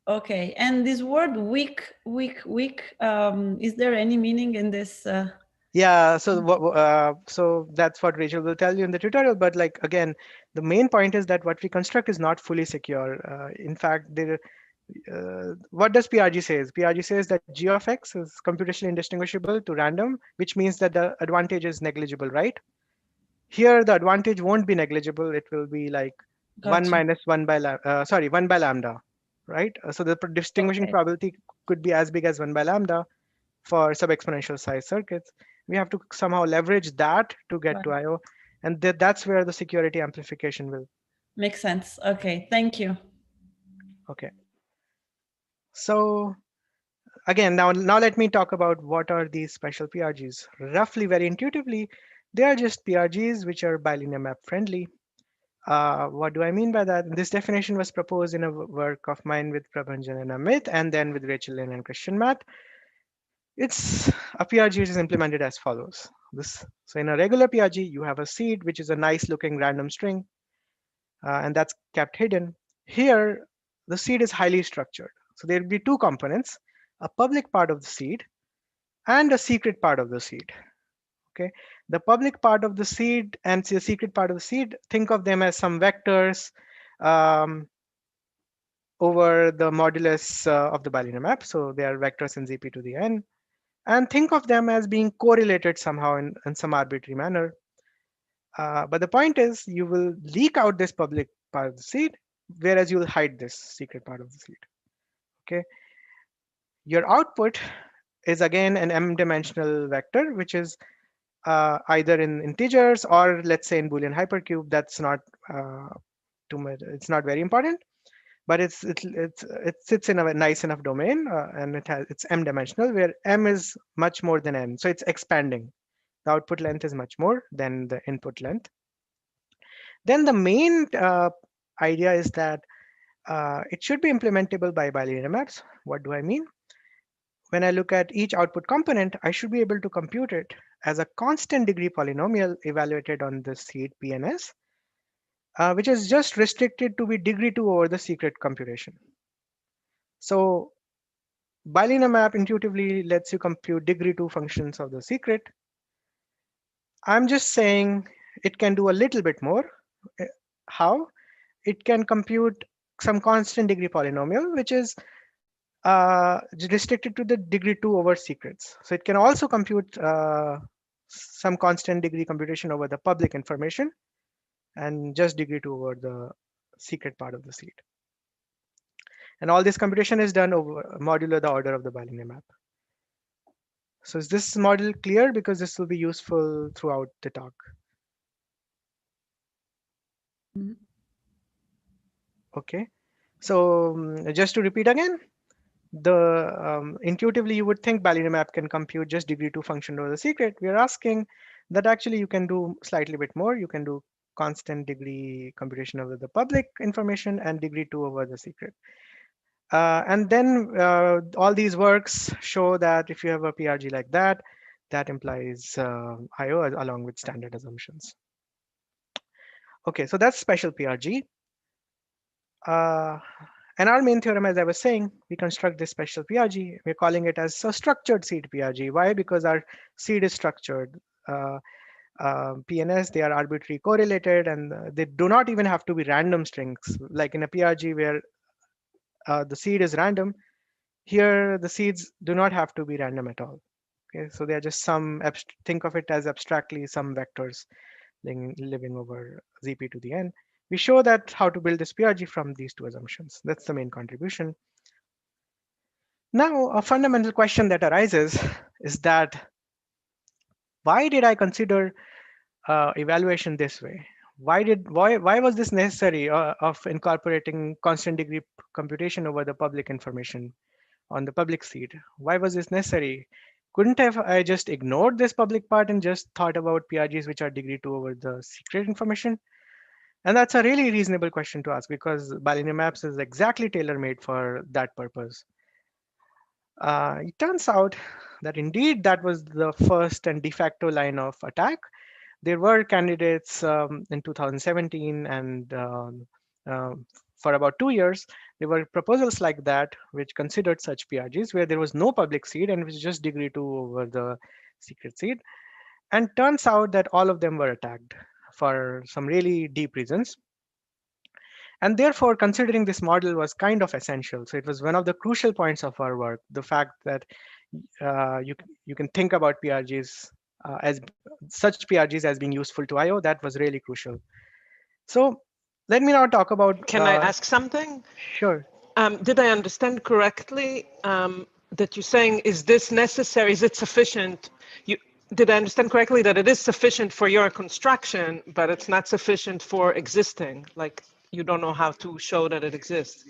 Okay, and this word weak, is there any meaning in this? Yeah, so that's what Rachel will tell you in the tutorial. But like again, the main point is that what we construct is not fully secure. In fact, what does PRG says? PRG says that g of x is computationally indistinguishable to random, which means that the advantage is negligible, right? Here, the advantage won't be negligible. It will be like Gotcha. 1 minus 1 by 1 by lambda, right? So the distinguishing probability could be as big as 1 by lambda for sub-exponential size circuits. We have to somehow leverage that to get to IO, and that's where the security amplification will. Makes sense. Okay, thank you. Okay. So again, now let me talk about what are these special PRGs. Roughly, very intuitively, they are just PRGs which are bilinear map friendly. What do I mean by that? This definition was proposed in a work of mine with Prabhanjan and Amit, and then with Rachel Lynn and Christian Matt. It's a PRG which is implemented as follows. So in a regular PRG, you have a seed, which is a nice looking random string, and that's kept hidden. Here, the seed is highly structured. So there'll be two components, a public part of the seed and a secret part of the seed. Okay, the public part of the seed and the secret part of the seed, think of them as some vectors over the modulus of the bilinear map. So they are vectors in ZP to the n. And think of them as being correlated somehow in some arbitrary manner. But the point is, you will leak out this public part of the seed, whereas you will hide this secret part of the seed. Okay. Your output is again an m-dimensional vector, which is either in integers or let's say in Boolean hypercube. That's not too much. It's not very important, but it sits in a nice enough domain, and it's m-dimensional, where m is much more than n, so it's expanding. The output length is much more than the input length. Then the main idea is that it should be implementable by bilinear maps. What do I mean? When I look at each output component, I should be able to compute it as a constant degree polynomial evaluated on the seed PNS, which is just restricted to be degree 2 over the secret computation. So bilinear map intuitively lets you compute degree 2 functions of the secret. I'm just saying it can do a little bit more. How? It can compute some constant degree polynomial, which is restricted to the degree 2 over secrets. So it can also compute some constant degree computation over the public information and just degree 2 over the secret part of the seed. And all this computation is done over modulo the order of the bilinear map. So is this model clear? Because this will be useful throughout the talk. Okay. So just to repeat again, intuitively you would think Balinear map can compute just degree 2 function over the secret. We are asking that actually you can do slightly bit more. You can do constant degree computation over the public information and degree 2 over the secret. And then all these works show that if you have a PRG like that, that implies IO along with standard assumptions. Okay, so that's special PRG. And our main theorem, as I was saying, we construct this special PRG. We're calling it as a structured seed PRG. Why? Because our seed is structured. PNS, they are arbitrarily correlated, and they do not even have to be random strings. Like in a PRG where the seed is random, here the seeds do not have to be random at all. Okay, so they are just some, think of it as abstractly some vectors living over ZP to the n. We show that how to build this PRG from these two assumptions. That's the main contribution. Now, a fundamental question that arises is that why did I consider evaluation this way? Why was this necessary of incorporating constant degree computation over the public information on the public seed? Why was this necessary? Couldn't have I just ignored this public part and just thought about PRGs which are degree 2 over the secret information? And that's a really reasonable question to ask because Balinear maps is exactly tailor-made for that purpose. It turns out that indeed that was the first and de facto line of attack. There were candidates in 2017 and for about 2 years, there were proposals like that which considered such PRGs where there was no public seed and it was just degree 2 over the secret seed. And turns out that all of them were attacked for some really deep reasons. And therefore, considering this model was kind of essential. So it was one of the crucial points of our work, the fact that you can think about PRGs as such PRGs as being useful to IO. That was really crucial. So let me now talk about. Can I ask something? Sure. Did I understand correctly that you're saying, is this necessary? Is it sufficient? Did I understand correctly that it is sufficient for your construction, but it's not sufficient for existing? Like you don't know how to show that it exists.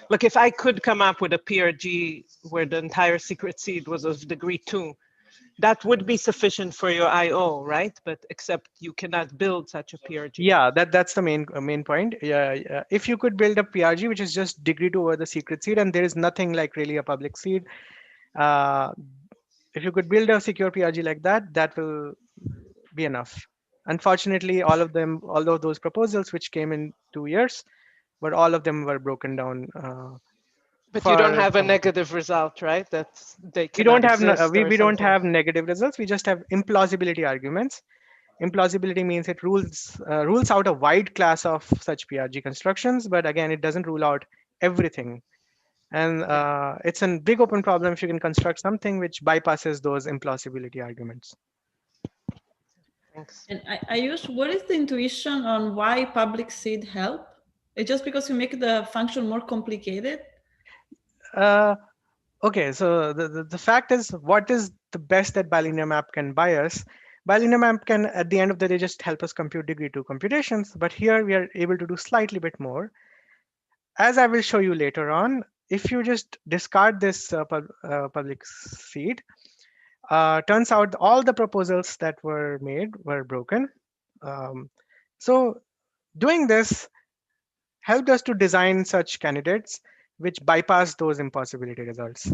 Like if I could come up with a PRG where the entire secret seed was of degree 2, that would be sufficient for your IO, right? But except you cannot build such a PRG. Yeah, that's the main point. Yeah, if you could build a PRG which is just degree 2 over the secret seed and there is nothing like really a public seed, if you could build a secure PRG like that, that will be enough. Unfortunately, all of those proposals which came in 2 years, but all of them were broken down. But you don't have a negative result, right? That's we don't have we don't have negative results. We just have implausibility arguments. Implausibility means it rules out a wide class of such PRG constructions, but again, it doesn't rule out everything. And it's a big open problem if you can construct something which bypasses those implausibility arguments. Thanks. And what is the intuition on why public seed help? It's just because you make the function more complicated? Okay, so the fact is, what is the best that Balinear map can buy us? Balinear map can, at the end of the day, just help us compute degree 2 computations, but here we are able to do slightly bit more. As I will show you later on, if you just discard this public seed, turns out all the proposals that were made were broken. So doing this helped us to design such candidates which bypass those impossibility results.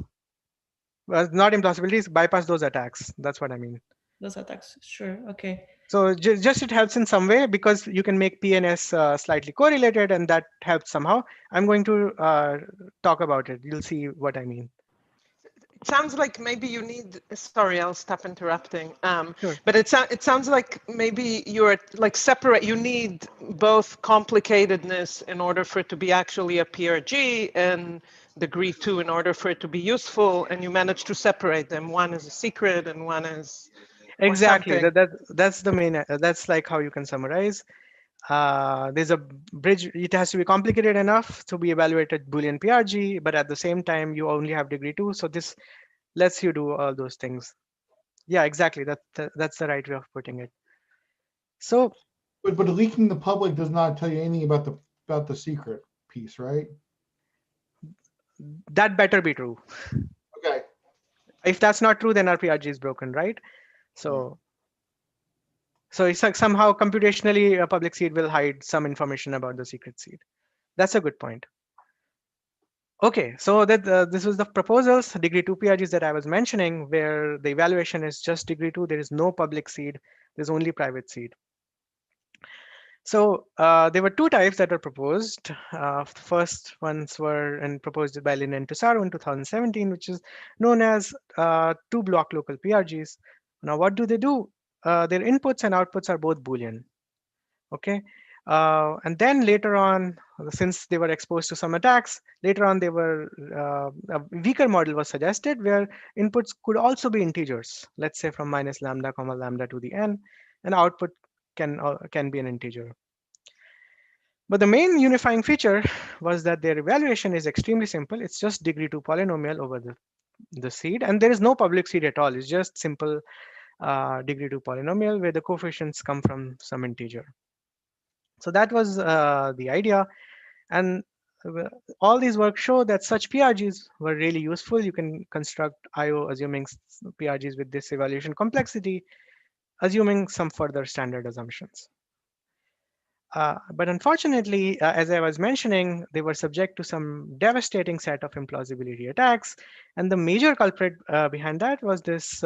Well, not impossibilities, bypass those attacks. That's what I mean. Those attacks, sure, okay. So just it helps in some way because you can make PNS slightly correlated and that helps somehow. I'm going to talk about it. You'll see what I mean. It sounds like maybe you need, sorry, I'll stop interrupting. Sure. But it sounds like maybe you're like separate, you need both complicatedness in order for it to be actually a PRG and degree 2 in order for it to be useful, and you manage to separate them. One is a secret and one is exactly. That's the main, that's like how you can summarize. There's a bridge, it has to be complicated enough to be evaluated Boolean PRG, but at the same time, you only have degree 2. So this lets you do all those things. Yeah, exactly. That's the right way of putting it. So, but leaking the public does not tell you anything about the secret piece, right? that better be true. Okay. If that's not true, then our PRG is broken, right? So, so it's like somehow computationally a public seed will hide some information about the secret seed. That's a good point. Okay, so that this was the proposals, degree 2 PRGs that I was mentioning, where the evaluation is just degree 2. There is no public seed. There's only private seed. So there were two types that were proposed. The first ones were proposed by Lin and Tussaro in 2017, which is known as two block local PRGs. Now, what do? Their inputs and outputs are both Boolean. Okay. And then later on, since they were exposed to some attacks, later on a weaker model was suggested where inputs could also be integers, let's say from minus lambda comma lambda to the n, and output can be an integer. But the main unifying feature was that their evaluation is extremely simple. It's just degree 2 polynomial over the seed, and there is no public seed at all. It's just simple degree 2 polynomial where the coefficients come from some integer. So that was the idea. And all these work show that such PRGs were really useful. You can construct IO assuming PRGs with this evaluation complexity, assuming some further standard assumptions. But unfortunately, as I was mentioning, they were subject to some devastating set of implausibility attacks. And the major culprit behind that was this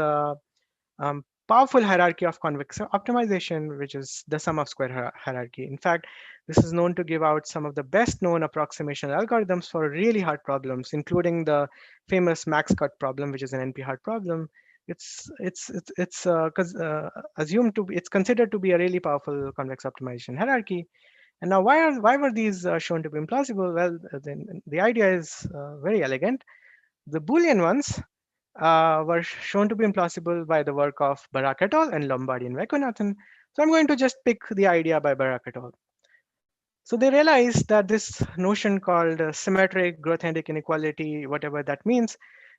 powerful hierarchy of convex optimization, which is the sum of square hierarchy. In fact, this is known to give out some of the best known approximation algorithms for really hard problems, including the famous max cut problem, which is an NP-hard problem. It's assumed to be, it's considered to be a really powerful convex optimization hierarchy. And now, why were these shown to be implausible? Well, the idea is very elegant. The Boolean ones were shown to be implausible by the work of Barak et al. And Lombardi and Vaikunatham. So I'm going to just pick the idea by Barak et al. So they realized that this notion called symmetric growth-ending inequality, whatever that means,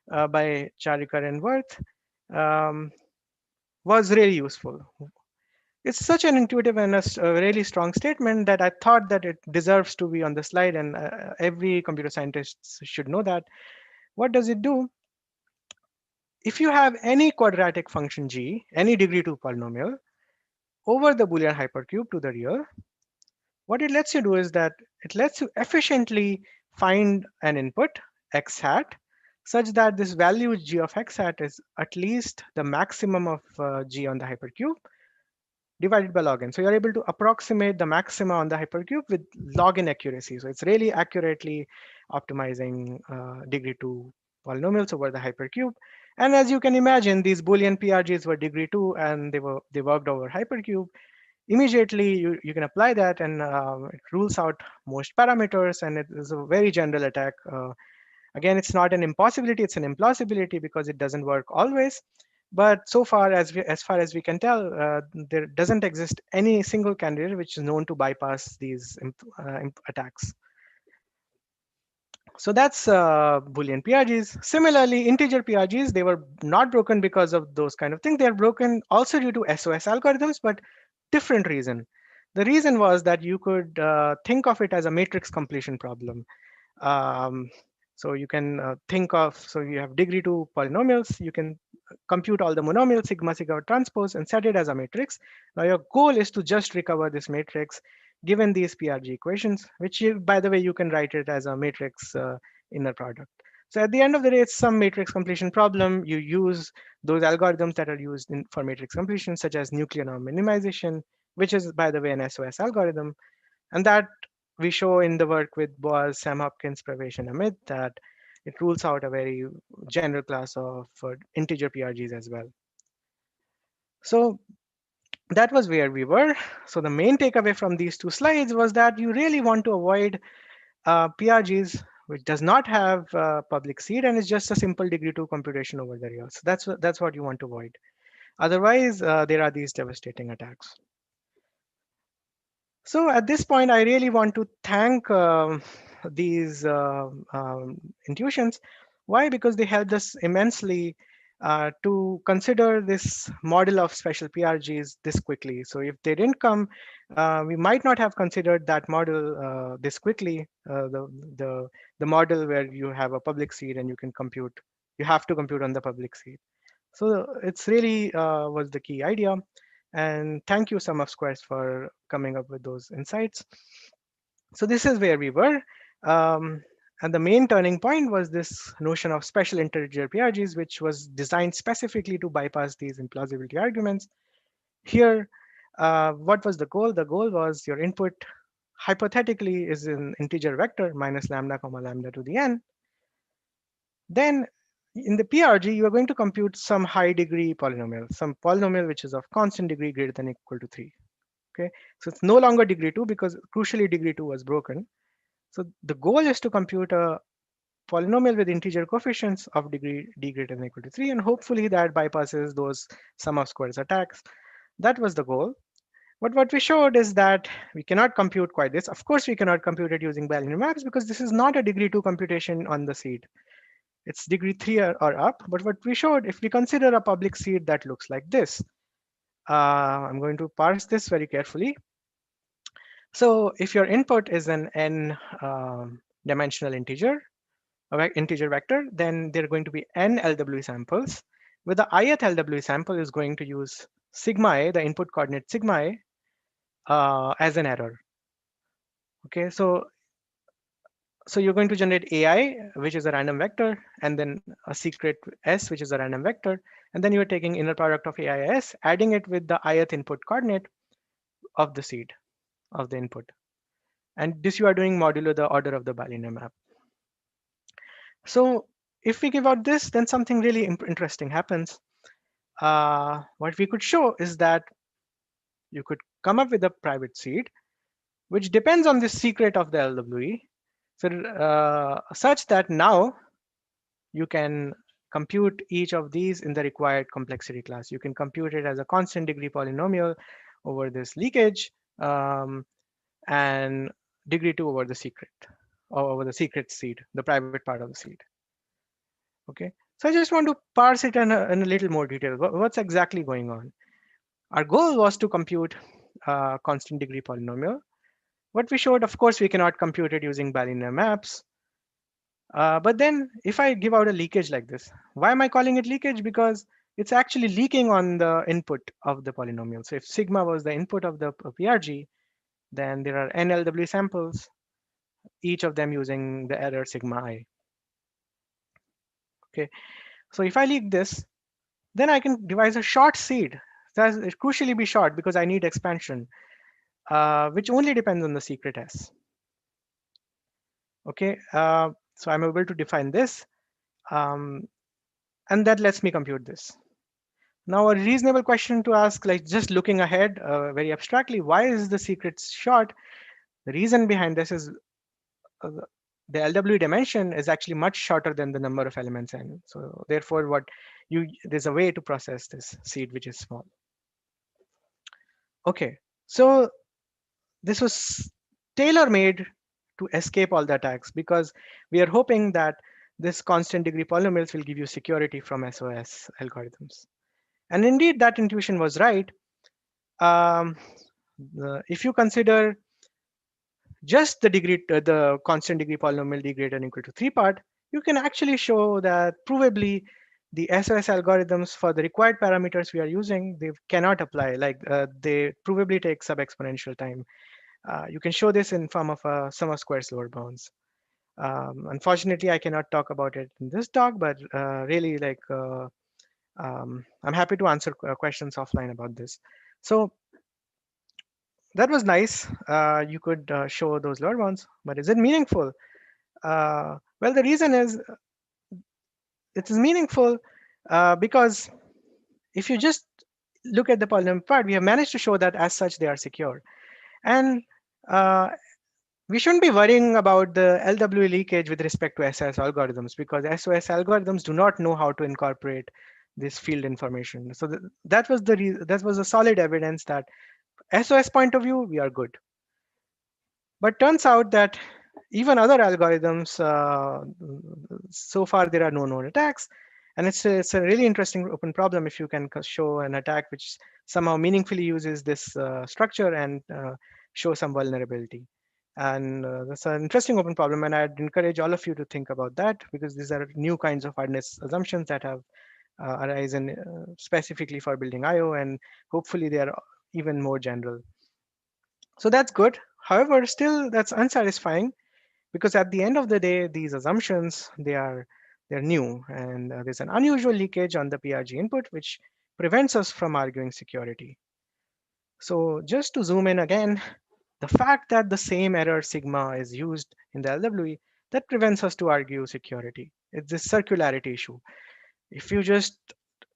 by Charikar and Wirth, was really useful. It's such an intuitive and a really strong statement that I thought that it deserves to be on the slide, and every computer scientist should know that. What does it do? If you have any quadratic function g, any degree 2 polynomial, over the Boolean hypercube to the real, what it lets you do is that it lets you efficiently find an input, x hat, such that this value g of x hat is at least the maximum of g on the hypercube divided by log n. So you're able to approximate the maxima on the hypercube with log n accuracy. So it's really accurately optimizing degree 2 polynomials over the hypercube. And as you can imagine, these Boolean PRGs were degree 2 and they worked over hypercube. Immediately, you can apply that and it rules out most parameters, and it is a very general attack. Again, it's not an impossibility, it's an implausibility because it doesn't work always. But so far as we can tell, there doesn't exist any single candidate which is known to bypass these attacks. So that's Boolean PRGs. Similarly, integer PRGs, they were not broken because of those kind of things. They are broken also due to SOS algorithms, but different reason. The reason was that you could think of it as a matrix completion problem. So you can think of, so you have degree 2 polynomials, you can compute all the monomials, sigma transpose, and set it as a matrix. Now your goal is to just recover this matrix given these PRG equations, which by the way, you can write it as a matrix inner product. So at the end of the day, it's some matrix completion problem. You use those algorithms that are used for matrix completion, such as nuclear norm minimization, which is, by the way, an SOS algorithm. And that we show in the work with Boaz, Sam Hopkins, Pravesh, and Amit, that it rules out a very general class of integer PRGs as well. So that was where we were. So the main takeaway from these two slides was that you really want to avoid PRGs which does not have public seed and is just a simple degree 2 computation over the real. So that's what you want to avoid. Otherwise, there are these devastating attacks. So at this point, I really want to thank these intuitions. Why? Because they helped us immensely to consider this model of special PRGs this quickly. So if they didn't come, we might not have considered that model this quickly, the model where you have a public seed and you can compute, you have to compute on the public seed. So it's really was the key idea. And thank you, Sum of Squares, for coming up with those insights. So this is where we were. And the main turning point was this notion of special integer PRGs, which was designed specifically to bypass these implausibility arguments. Here, what was the goal? The goal was your input hypothetically is an integer vector minus lambda comma lambda to the n. Then in the PRG, you are going to compute some high degree polynomial, some polynomial which is of constant degree greater than or equal to 3. Okay, so it's no longer degree 2 because crucially degree 2 was broken. So the goal is to compute a polynomial with integer coefficients of degree d greater than or equal to 3, and hopefully that bypasses those sum of squares attacks. That was the goal. But what we showed is that we cannot compute quite this. Of course, we cannot compute it using bilinear maps because this is not a degree 2 computation on the seed. It's degree 3 or up. But what we showed, if we consider a public seed that looks like this, I'm going to parse this very carefully. So if your input is an n dimensional integer vector, then there are going to be n LW samples, where the ith LW sample is going to use sigma a, the input coordinate sigma a, as an error. Okay, so you're going to generate AI, which is a random vector, and then a secret S, which is a random vector, and then you're taking inner product of AI S, adding it with the ith input coordinate of the seed of the input. And this you are doing modulo the order of the bilinear map. So if we give out this, then something really interesting happens. What we could show is that you could come up with a private seed, which depends on the secret of the LWE, so such that now you can compute each of these in the required complexity class. You can compute it as a constant degree polynomial over this leakage, and degree 2 over the secret, or over the secret seed, the private part of the seed. Okay, so I just want to parse it in a little more detail. What's exactly going on? Our goal was to compute constant degree polynomial. What we showed, of course, we cannot compute it using bilinear maps. But then if I give out a leakage like this, why am I calling it leakage? Because it's actually leaking on the input of the polynomial. So if sigma was the input of the PRG, then there are n LW samples, each of them using the error sigma I. Okay, so if I leak this, then I can devise a short seed. That it crucially be short because I need expansion, which only depends on the secret S. Okay, so I'm able to define this, and that lets me compute this. Now, a reasonable question to ask, like just looking ahead very abstractly, why is the secret short? The reason behind this is the LW dimension is actually much shorter than the number of elements n. So therefore, there's a way to process this seed which is small. Okay, so this was tailor-made to escape all the attacks because we are hoping that this constant degree polynomials will give you security from SOS algorithms. And indeed, that intuition was right. If you consider just the constant degree polynomial d greater than or equal to 3 part, you can actually show that provably the SOS algorithms for the required parameters we are using, they cannot apply. Like they provably take sub-exponential time. You can show this in form of a sum of squares lower bounds. Unfortunately, I cannot talk about it in this talk, but really, like I'm happy to answer questions offline about this. So that was nice. You could show those lower bounds, but is it meaningful? Well, the reason is it is meaningful because if you just look at the polynomial part, we have managed to show that as such they are secure. And we shouldn't be worrying about the LW leakage with respect to SOS algorithms because SOS algorithms do not know how to incorporate this field information. So that was a solid evidence that SOS point of view, we are good. But turns out that even other algorithms, so far there are no known attacks. And it's a really interesting open problem if you can show an attack which somehow meaningfully uses this structure and show some vulnerability. And that's an interesting open problem, and I'd encourage all of you to think about that, because these are new kinds of hardness assumptions that have arisen specifically for building IO, and hopefully they are even more general. So that's good. However, still that's unsatisfying, because at the end of the day, these assumptions, they're new, and there's an unusual leakage on the PRG input, which prevents us from arguing security. So just to zoom in again, the fact that the same error sigma is used in the LWE, that prevents us to argue security. It's this circularity issue. If you just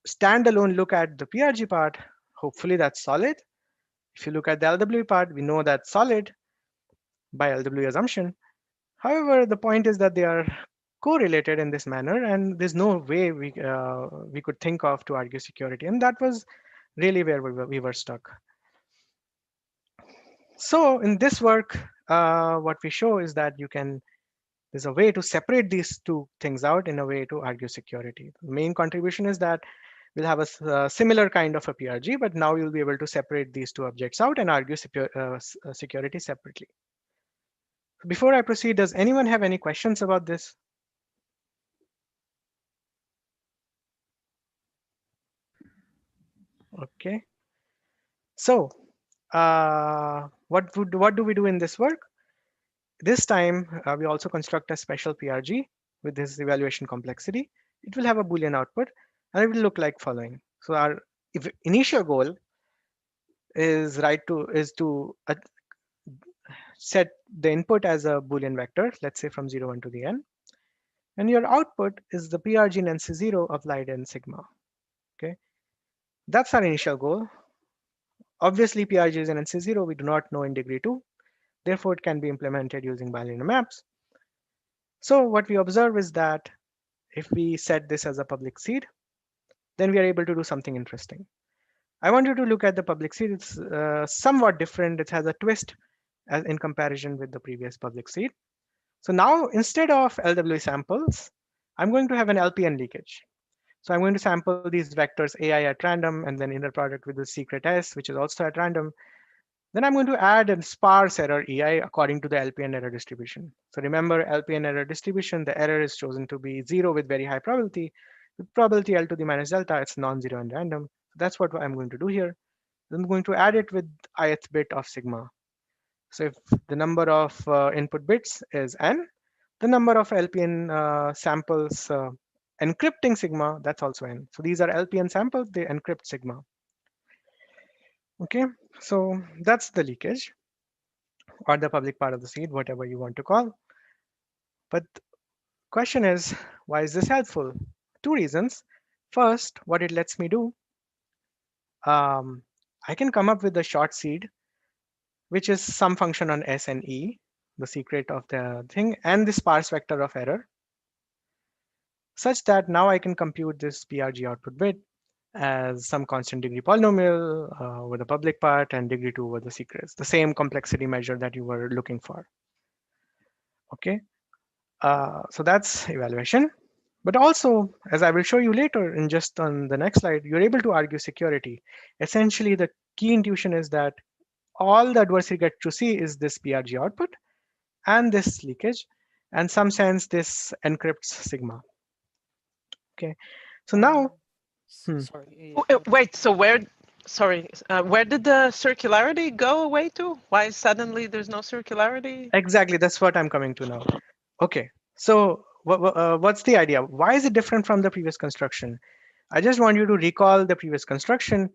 standalone look at the PRG part, hopefully that's solid. If you look at the LWE part, we know that's solid by LWE assumption. However, the point is that they are correlated in this manner, and there's no way we could think of to argue security. And that was really where we were stuck. So in this work, what we show is that there's a way to separate these two things out in a way to argue security. The main contribution is that we'll have a similar kind of a PRG, but now you'll be able to separate these two objects out and argue security separately. Before I proceed, does anyone have any questions about this? Okay. So what do we do in this work? This time, we also construct a special PRG with this evaluation complexity. It will have a Boolean output, and it will look like following. So our initial goal is to set the input as a Boolean vector, let's say from 0, 1 to the n. And your output is the PRG in NC0 applied in sigma. Okay, that's our initial goal. Obviously, PRG is in NC0, we do not know in degree 2. Therefore, it can be implemented using bilinear maps. So what we observe is that if we set this as a public seed, then we are able to do something interesting. I want you to look at the public seed. It's somewhat different. It has a twist as in comparison with the previous public seed. So now, instead of LWE samples, I'm going to have an LPN leakage. So I'm going to sample these vectors AI at random, and then inner product with the secret S, which is also at random. Then I'm going to add a sparse error EI according to the LPN error distribution. So remember, LPN error distribution, the error is chosen to be 0 with very high probability. With probability L to the minus delta, it's non-zero and random. That's what I'm going to do here. I'm going to add it with ith bit of sigma. So if the number of input bits is n, the number of LPN samples encrypting sigma, that's also n. So these are LPN samples, they encrypt sigma. Okay, so that's the leakage, or the public part of the seed, whatever you want to call. But the question is, why is this helpful? Two reasons. First, what it lets me do, I can come up with a short seed, which is some function on S and E, the secret of the thing, and the sparse vector of error, such that now I can compute this PRG output bit as some constant degree polynomial with the public part and degree 2 over the secrets, the same complexity measure that you were looking for. Okay, so that's evaluation. But also, as I will show you later in just on the next slide, you're able to argue security. Essentially, the key intuition is that all the adversary gets to see is this PRG output and this leakage, and some sense this encrypts sigma. Okay, so now, Sorry. Wait, so where did the circularity go away to? Why suddenly there's no circularity? Exactly, that's what I'm coming to now. Okay, so what's the idea? Why is it different from the previous construction? I just want you to recall the previous construction.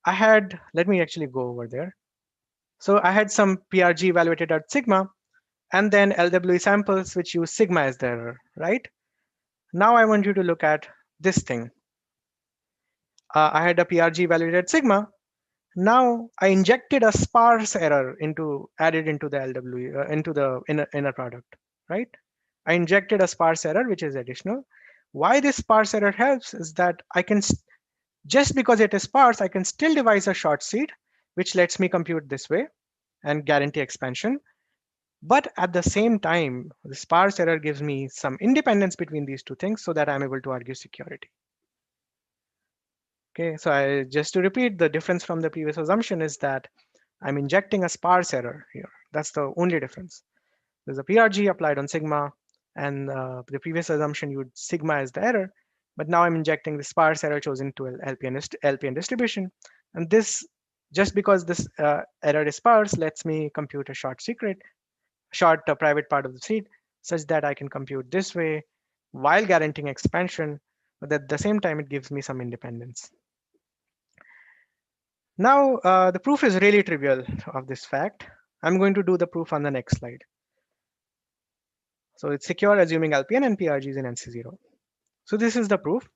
Let me actually go over there. So I had some PRG evaluated at sigma, and then LWE samples which use sigma as the error, right? Now I want you to look at this thing. I had a PRG evaluated at sigma. Now I injected a sparse error added into the LWE, into the inner product, right? I injected a sparse error, which is additional. Why this sparse error helps is that I can, just because it is sparse, I can still devise a short seed, which lets me compute this way and guarantee expansion. But at the same time, the sparse error gives me some independence between these two things so that I'm able to argue security. Okay, so just to repeat, the difference from the previous assumption is that I'm injecting a sparse error here. That's the only difference. There's a PRG applied on sigma, and the previous assumption you would sigma as the error, but now I'm injecting the sparse error chosen to LPN distribution. And this, just because this error is sparse, lets me compute a short private part of the seed, such that I can compute this way while guaranteeing expansion, but at the same time, it gives me some independence. Now, the proof is really trivial of this fact. I'm going to do the proof on the next slide. So it's secure assuming LPN and PRGs in NC0. So this is the proof.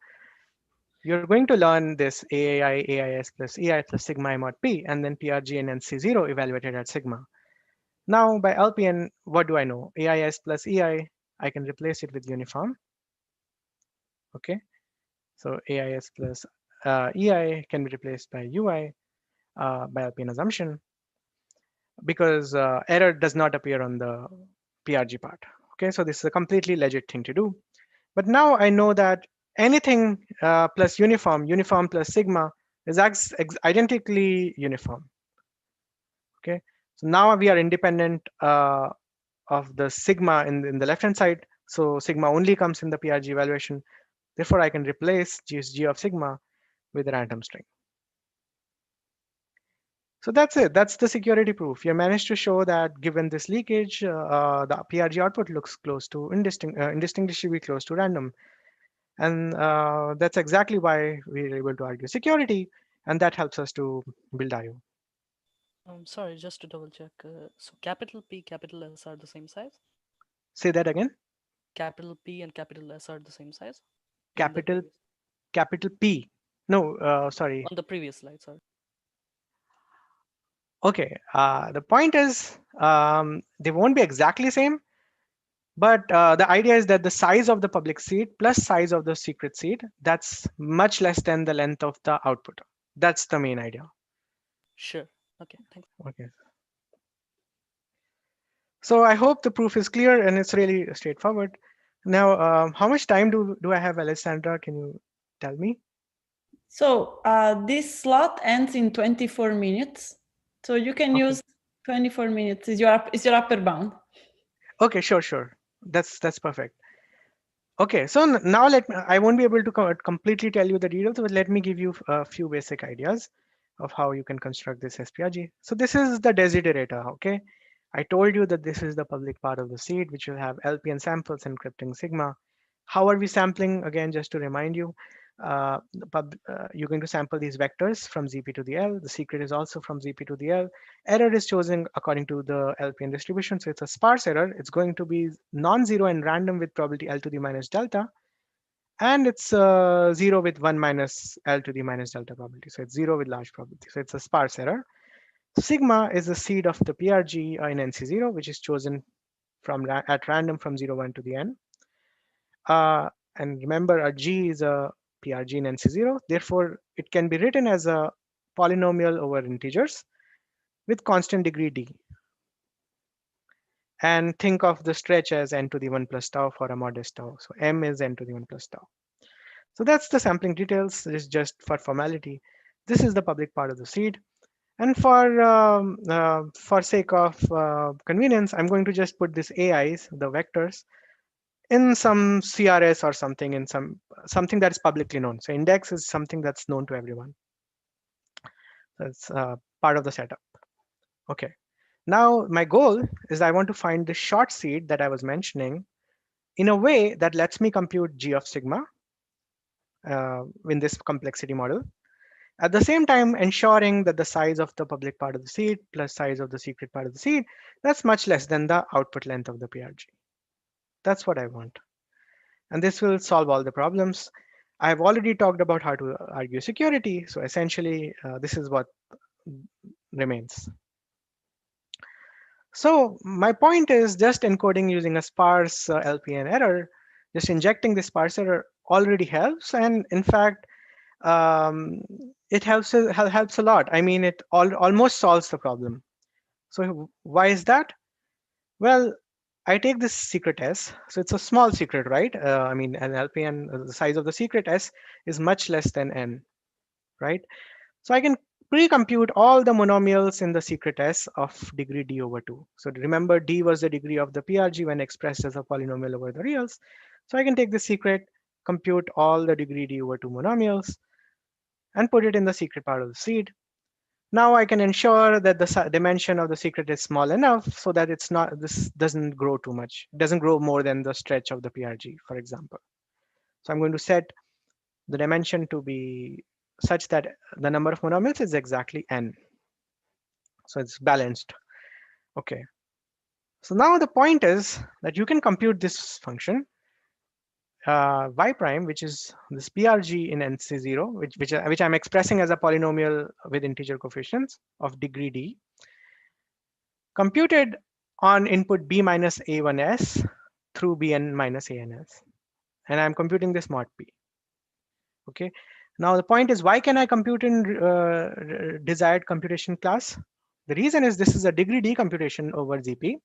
You're going to learn this AAI, AIS plus EI plus sigma I mod P, and then PRG and NC0 evaluated at sigma. Now by LPN, what do I know? AIS plus EI, I can replace it with uniform. Okay, so AIS plus EI can be replaced by UI by LPN assumption, because error does not appear on the PRG part. Okay, so this is a completely legit thing to do. But now I know that anything plus uniform plus sigma is identically uniform. Okay, so now we are independent of the sigma in the left-hand side. So sigma only comes in the PRG evaluation. Therefore, I can replace G of sigma with a random string. So that's it. That's the security proof. You managed to show that given this leakage, the PRG output looks close to indistinguishably close to random. And that's exactly why we're able to argue security. And that helps us to build IO. Sorry, just to double check. So capital P, capital S are the same size? Say that again. Capital P and capital S are the same size? Capital P. No, sorry. On the previous slide, sorry. Okay, the point is they won't be exactly same, but the idea is that the size of the public seed plus size of the secret seed, that's much less than the length of the output. That's the main idea. Sure. Okay, thanks. Okay. So I hope the proof is clear and it's really straightforward. Now, how much time do I have, Alessandra? Can you tell me? So this slot ends in 24 minutes. So you can use 24 minutes is your upper bound. Okay, sure. That's perfect. Okay, so now I won't be able to completely tell you the details, but let me give you a few basic ideas of how you can construct this SPRG. So this is the desiderator, okay? I told you that this is the public part of the seed, which will have LPN samples encrypting sigma. How are we sampling? Again, just to remind you, you're going to sample these vectors from ZP to the L. The secret is also from ZP to the L. Error is chosen according to the LPN distribution. So it's a sparse error. It's going to be non-zero and random with probability L to the minus delta. And it's 0 with 1 minus L to the minus delta probability. So it's 0 with large probability. So it's a sparse error. Sigma is the seed of the PRG in NC0, which is chosen at random from 0, 1 to the N. And remember, a G is a PRG in NC0. Therefore, it can be written as a polynomial over integers with constant degree D. And think of the stretch as n to the 1 plus tau for a modest tau. So M is n to the 1 plus tau. So that's the sampling details. This is just for formality. This is the public part of the seed. And for sake of convenience, I'm going to just put this AIs, the vectors, in some CRS or something, in something that is publicly known. So index is something that's known to everyone. That's part of the setup. Okay. Now my goal is I want to find the short seed that I was mentioning in a way that lets me compute G of sigma in this complexity model. At the same time, ensuring that the size of the public part of the seed plus size of the secret part of the seed, that's much less than the output length of the PRG. That's what I want. And this will solve all the problems. I've already talked about how to argue security. So essentially, this is what remains. So my point is just encoding using a sparse LPN error, just injecting this sparse error already helps. And in fact, it helps a lot. I mean, it almost solves the problem. So why is that? Well, I take this secret S. So it's a small secret, right? I mean, an LPN, the size of the secret S is much less than N, right? So I can pre-compute all the monomials in the secret S of degree D over 2. So remember, D was the degree of the PRG when expressed as a polynomial over the reals. So I can take the secret, compute all the degree D over 2 monomials, and put it in the secret part of the seed. Now I can ensure that the dimension of the secret is small enough so that this doesn't grow too much. It doesn't grow more than the stretch of the PRG, for example. So I'm going to set the dimension to be such that the number of monomials is exactly n. So it's balanced. Okay. So now the point is that you can compute this function y prime, which is this PRG in NC0, which I'm expressing as a polynomial with integer coefficients of degree D, computed on input b minus a1s through bn minus ans. And I'm computing this mod p. Okay. Now the point is, why can I compute in desired computation class? The reason is this is a degree D computation over ZP.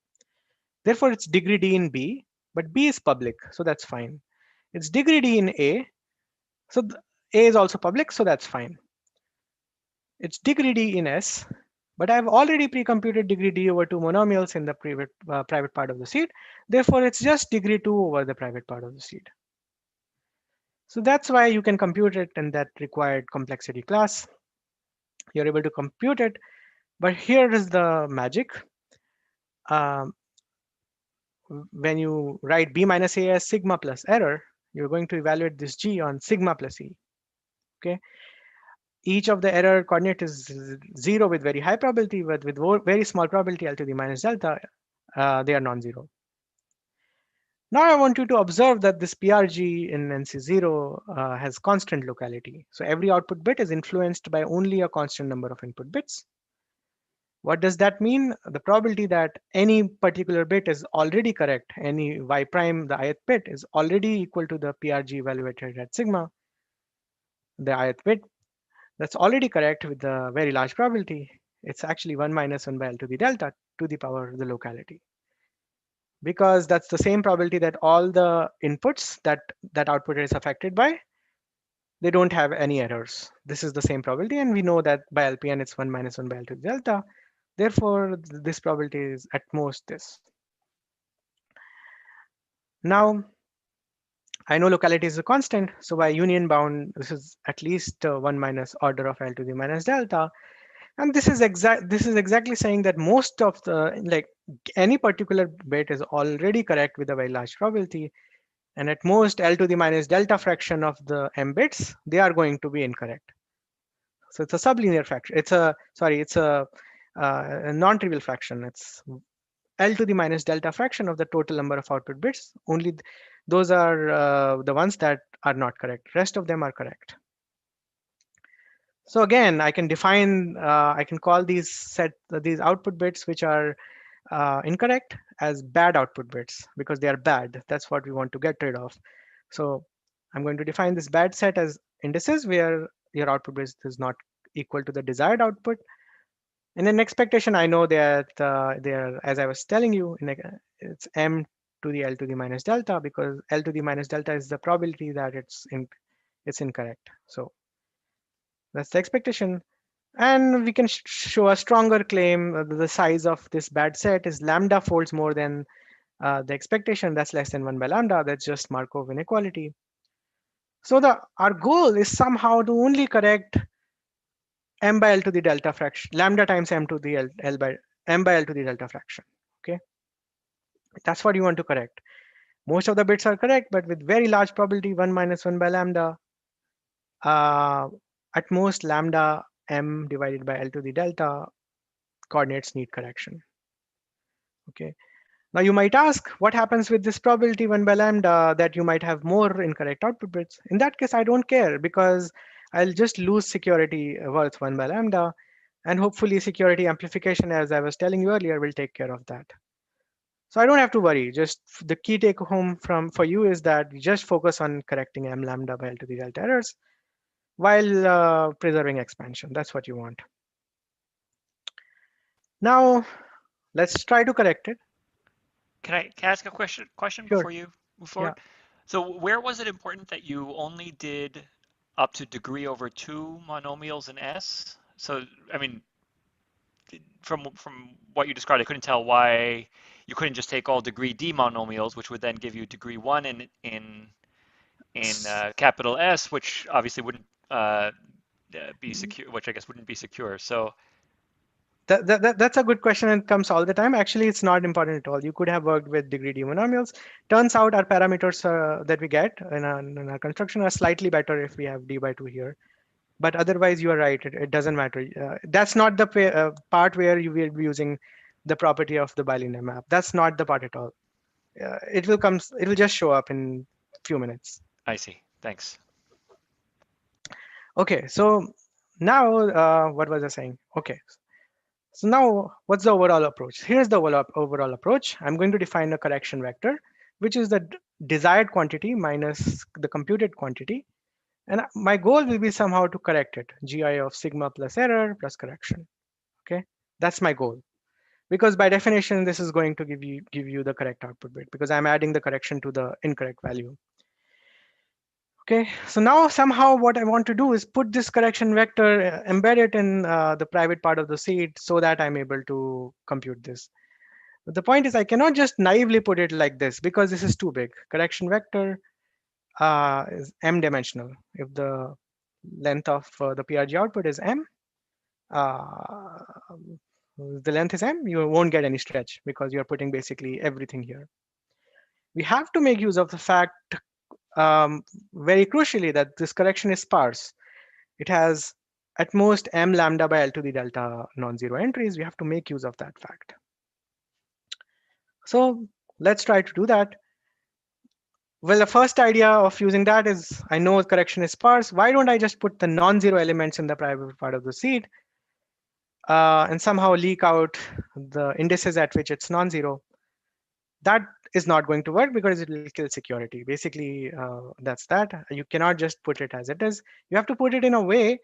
Therefore, it's degree D in B, but B is public, so that's fine. It's degree D in A, so A is also public, so that's fine. It's degree D in S, but I've already pre-computed degree D over 2 monomials in the private part of the seed. Therefore, it's just degree 2 over the private part of the seed. So that's why you can compute it in that required complexity class. You're able to compute it, but here is the magic. When you write b minus a as sigma plus error, you're going to evaluate this g on sigma plus e. Okay. Each of the error coordinate is 0 with very high probability, but with very small probability L to the minus delta, they are non-zero. Now I want you to observe that this PRG in NC0 has constant locality. So every output bit is influenced by only a constant number of input bits. What does that mean? The probability that any particular bit is already correct, any y prime, the ith bit, is already equal to the PRG evaluated at sigma, the ith bit, that's already correct with a very large probability. It's actually 1 minus 1 by L to the delta to the power of the locality. Because that's the same probability that all the inputs that output is affected by, they don't have any errors. This is the same probability, and we know that by LPN it's 1 minus 1 by L to the delta. Therefore, this probability is at most this. Now, I know locality is a constant, so by union bound, this is at least 1 minus order of L to the minus delta. And this is exactly saying that most of the, any particular bit is already correct with a very large probability. And at most L to the minus delta fraction of the m bits, they are going to be incorrect. So it's a sublinear fraction. It's a non-trivial fraction. It's L to the minus delta fraction of the total number of output bits. Only those are the ones that are not correct. Rest of them are correct. So again, I can define, I can call these output bits which are incorrect as bad output bits because they are bad. That's what we want to get rid of. So I'm going to define this bad set as indices where your output bit is not equal to the desired output. And in expectation, I know that they are, as I was telling you, it's m to the L to the minus delta, because L to the minus delta is the probability that it's incorrect. So that's the expectation. And we can show a stronger claim. The size of this bad set is lambda folds more than the expectation. That's less than 1 by lambda. That's just Markov inequality. So our goal is somehow to only correct m by L to the delta fraction, lambda times m to the m by L to the delta fraction. Okay, that's what you want to correct. Most of the bits are correct, but with very large probability, 1 minus 1 by lambda. At most, lambda m divided by L to the delta coordinates need correction. Okay. Now you might ask, what happens with this probability 1 by lambda that you might have more incorrect output bits? In that case, I don't care because I'll just lose security worth 1 by lambda, and hopefully security amplification, as I was telling you earlier, will take care of that. So I don't have to worry. Just the key take home for you is that you just focus on correcting m lambda by L to the delta errors while preserving expansion. That's what you want. Now let's try to correct it. Can I ask a question Sure. before you move Yeah. forward? So where was it important that you only did up to degree over 2 monomials in S? So I mean, from what you described, I couldn't tell why you couldn't just take all degree D monomials, which would then give you degree 1 in capital S, which obviously wouldn't be secure, which I guess wouldn't be secure. So That's a good question and comes all the time. Actually, it's not important at all. You could have worked with degree D monomials. Turns out our parameters that we get in our construction are slightly better if we have D by 2 here. But otherwise, you are right. It doesn't matter. That's not the part where you will be using the property of the bilinear map. That's not the part at all. It will just show up in a few minutes. I see. Thanks. Okay, so now what was I saying? Okay, so now what's the overall approach? Here's the overall approach. I'm going to define a correction vector, which is the desired quantity minus the computed quantity. And my goal will be somehow to correct it, gi of sigma plus error plus correction. Okay, that's my goal. Because by definition, this is going to give you the correct output bit because I'm adding the correction to the incorrect value. Okay, so now somehow what I want to do is put this correction vector, embed it in the private part of the seed so that I'm able to compute this. But the point is I cannot just naively put it like this because this is too big. Correction vector is m dimensional. If the length of the PRG output is m, the length is m, you won't get any stretch because you're putting basically everything here. We have to make use of the fact very crucially that this correction is sparse. It has at most m lambda by L to the delta non-zero entries. We have to make use of that fact. So let's try to do that. Well, the first idea of using that is I know correction is sparse. Why don't I just put the non-zero elements in the private part of the seed and somehow leak out the indices at which it's non-zero? That is not going to work because it will kill security. Basically, that's that. You cannot just put it as it is. You have to put it in a way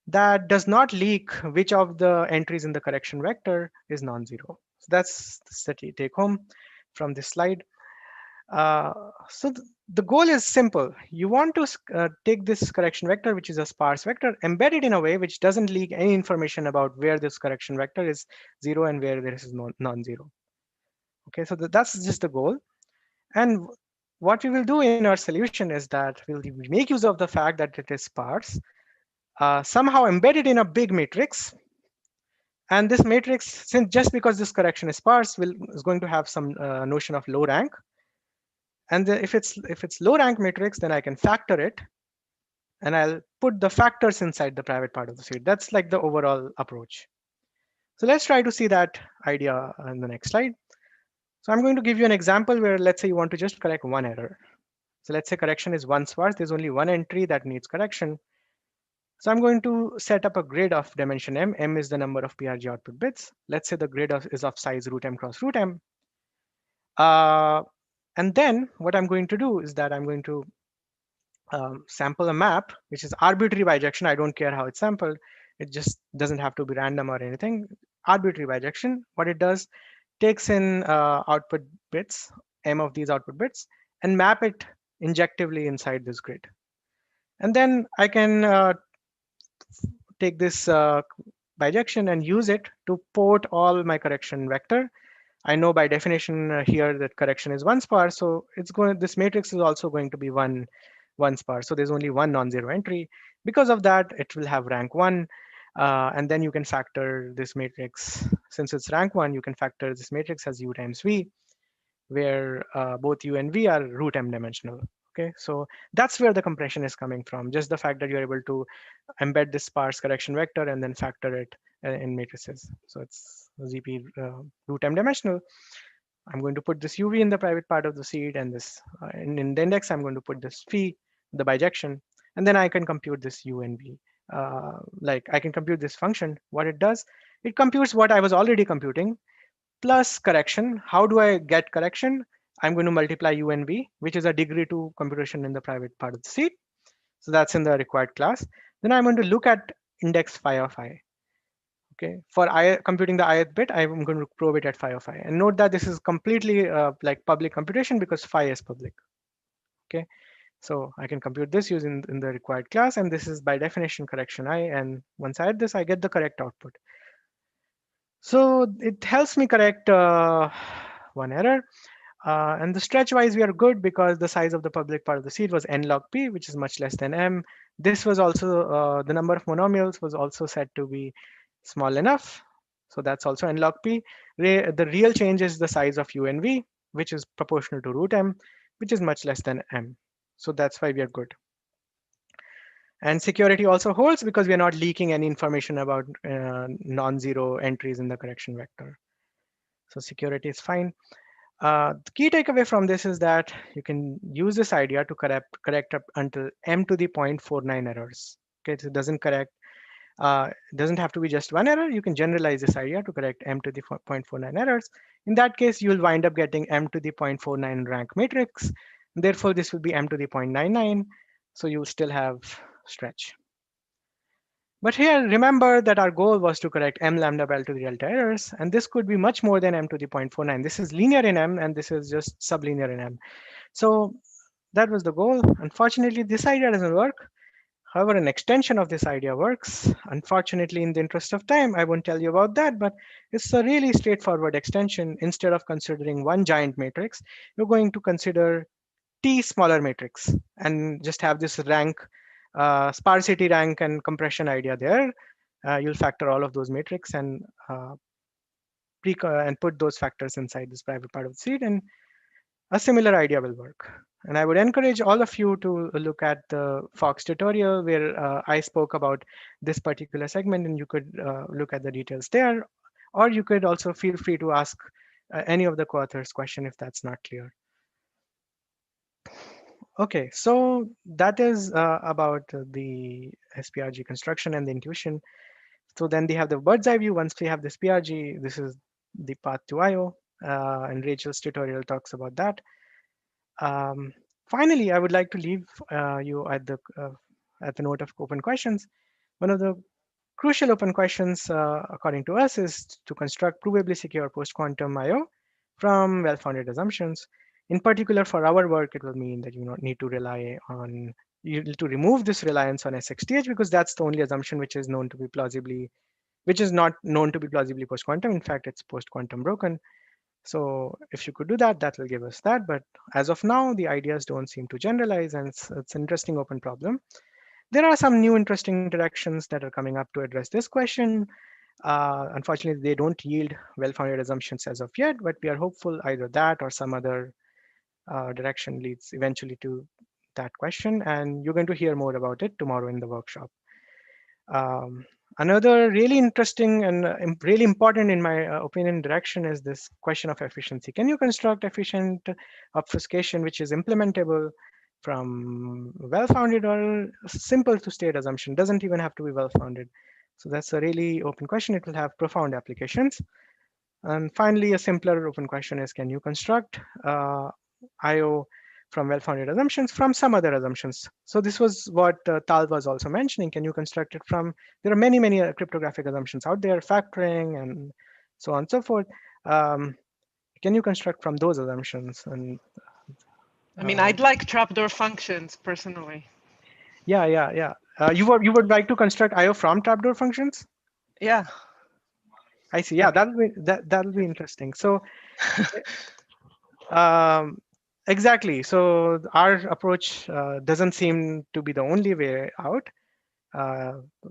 that does not leak which of the entries in the correction vector is non-zero. So that's the take home from this slide. So the goal is simple. You want to take this correction vector, which is a sparse vector, embed it in a way which doesn't leak any information about where this correction vector is 0 and where there is non-zero. Okay, so that's just the goal. And what we will do in our solution is that we'll make use of the fact that it is sparse, somehow embedded in a big matrix. And this matrix, since just because this correction is sparse, is going to have some notion of low rank. And if it's low rank matrix, then I can factor it. And I'll put the factors inside the private part of the seed. That's like the overall approach. So let's try to see that idea in the next slide. So I'm going to give you an example where let's say you want to just correct one error. So let's say correction is one sparse. There's only one entry that needs correction. So I'm going to set up a grid of dimension m. M is the number of PRG output bits. Let's say the grid is of size root m cross root m. And then what I'm going to do is that I'm going to sample a map, which is arbitrary bijection. I don't care how it's sampled. It just doesn't have to be random or anything. Arbitrary bijection. What it does, takes in output bits, m of these output bits, and map it injectively inside this grid. And then I can take this bijection and use it to port all my correction vector. I know by definition here that correction is one sparse, so this matrix is also going to be one sparse. So there's only one non-zero entry. Because of that, it will have rank 1. And then you can factor this matrix. Since it's rank 1, you can factor this matrix as u times v, where both u and v are root m dimensional. Okay, so that's where the compression is coming from. Just the fact that you're able to embed this sparse correction vector and then factor it in matrices. So it's ZP root m dimensional. I'm going to put this UV in the private part of the seed, and this in the index, I'm going to put this phi, the bijection, and then I can compute this U and V. Like I can compute this function. What it does, it computes what I was already computing plus correction. How do I get correction? I'm going to multiply U and V, which is a degree 2 computation in the private part of the seed. So that's in the required class. Then I'm going to look at index phi of I. Okay, for computing the ith bit, I'm going to probe it at phi of I. And note that this is completely like public computation because phi is public. Okay, so I can compute this using in the required class, and this is by definition correction I. And once I add this, I get the correct output. So it helps me correct one error. And the stretch wise, we are good because the size of the public part of the seed was n log p, which is much less than m. This was also the number of monomials was also set to be small enough. So that's also n log p. The real change is the size of u and v, which is proportional to root m, which is much less than m. So that's why we are good. And security also holds because we are not leaking any information about non-zero entries in the correction vector. So security is fine. The key takeaway from this is that you can use this idea to correct up until m to the 0.49 errors. Okay, so it doesn't correct. It doesn't have to be just one error. You can generalize this idea to correct m to the 0.49 errors. In that case, you'll wind up getting m to the 0.49 rank matrix. Therefore, this will be m to the 0.99. So you still have stretch. But here, remember that our goal was to correct m lambda bell to the delta errors, and this could be much more than m to the 0.49. This is linear in m, and this is just sublinear in m. So that was the goal. Unfortunately, this idea doesn't work. However, an extension of this idea works. Unfortunately, in the interest of time, I won't tell you about that, but it's a really straightforward extension. Instead of considering one giant matrix, you're going to consider t smaller matrix and just have this rank, sparsity rank and compression idea there. You'll factor all of those matrix and put those factors inside this private part of the seed, and a similar idea will work. And I would encourage all of you to look at the Fox tutorial where I spoke about this particular segment, and you could look at the details there. Or you could also feel free to ask any of the co-authors question if that's not clear. Okay, so that is about the SPRG construction and the intuition. So then they have the bird's eye view. Once we have this PRG, this is the path to IO, and Rachel's tutorial talks about that. Finally, I would like to leave you at the note of open questions. One of the crucial open questions, according to us, is to construct provably secure post-quantum IO from well-founded assumptions. In particular, for our work, it will mean that you don't need to rely on, you need to remove this reliance on SXTH because that's the only assumption which is known to be plausibly, which is not known to be plausibly post-quantum. In fact, it's post-quantum broken. So if you could do that, that will give us that. But as of now, the ideas don't seem to generalize, and it's an interesting open problem. There are some new interesting directions that are coming up to address this question. Unfortunately, they don't yield well-founded assumptions as of yet, but we are hopeful either that or some other direction leads eventually to that question. And you're going to hear more about it tomorrow in the workshop. Another really interesting and really important, in my opinion, direction is this question of efficiency. Can you construct efficient obfuscation which is implementable from well-founded or simple to state assumption? Doesn't even have to be well-founded. So that's a really open question. It will have profound applications. And finally, a simpler open question is, can you construct IO from well-founded assumptions from some other assumptions? So this was what Tal was also mentioning. Can you construct it from, there are many, many cryptographic assumptions out there, factoring and so on and so forth. Can you construct from those assumptions? And I mean, I'd like trapdoor functions personally. Yeah. You would like to construct IO from trapdoor functions? Yeah. I see. Yeah, that'll be interesting. So exactly. So our approach doesn't seem to be the only way out.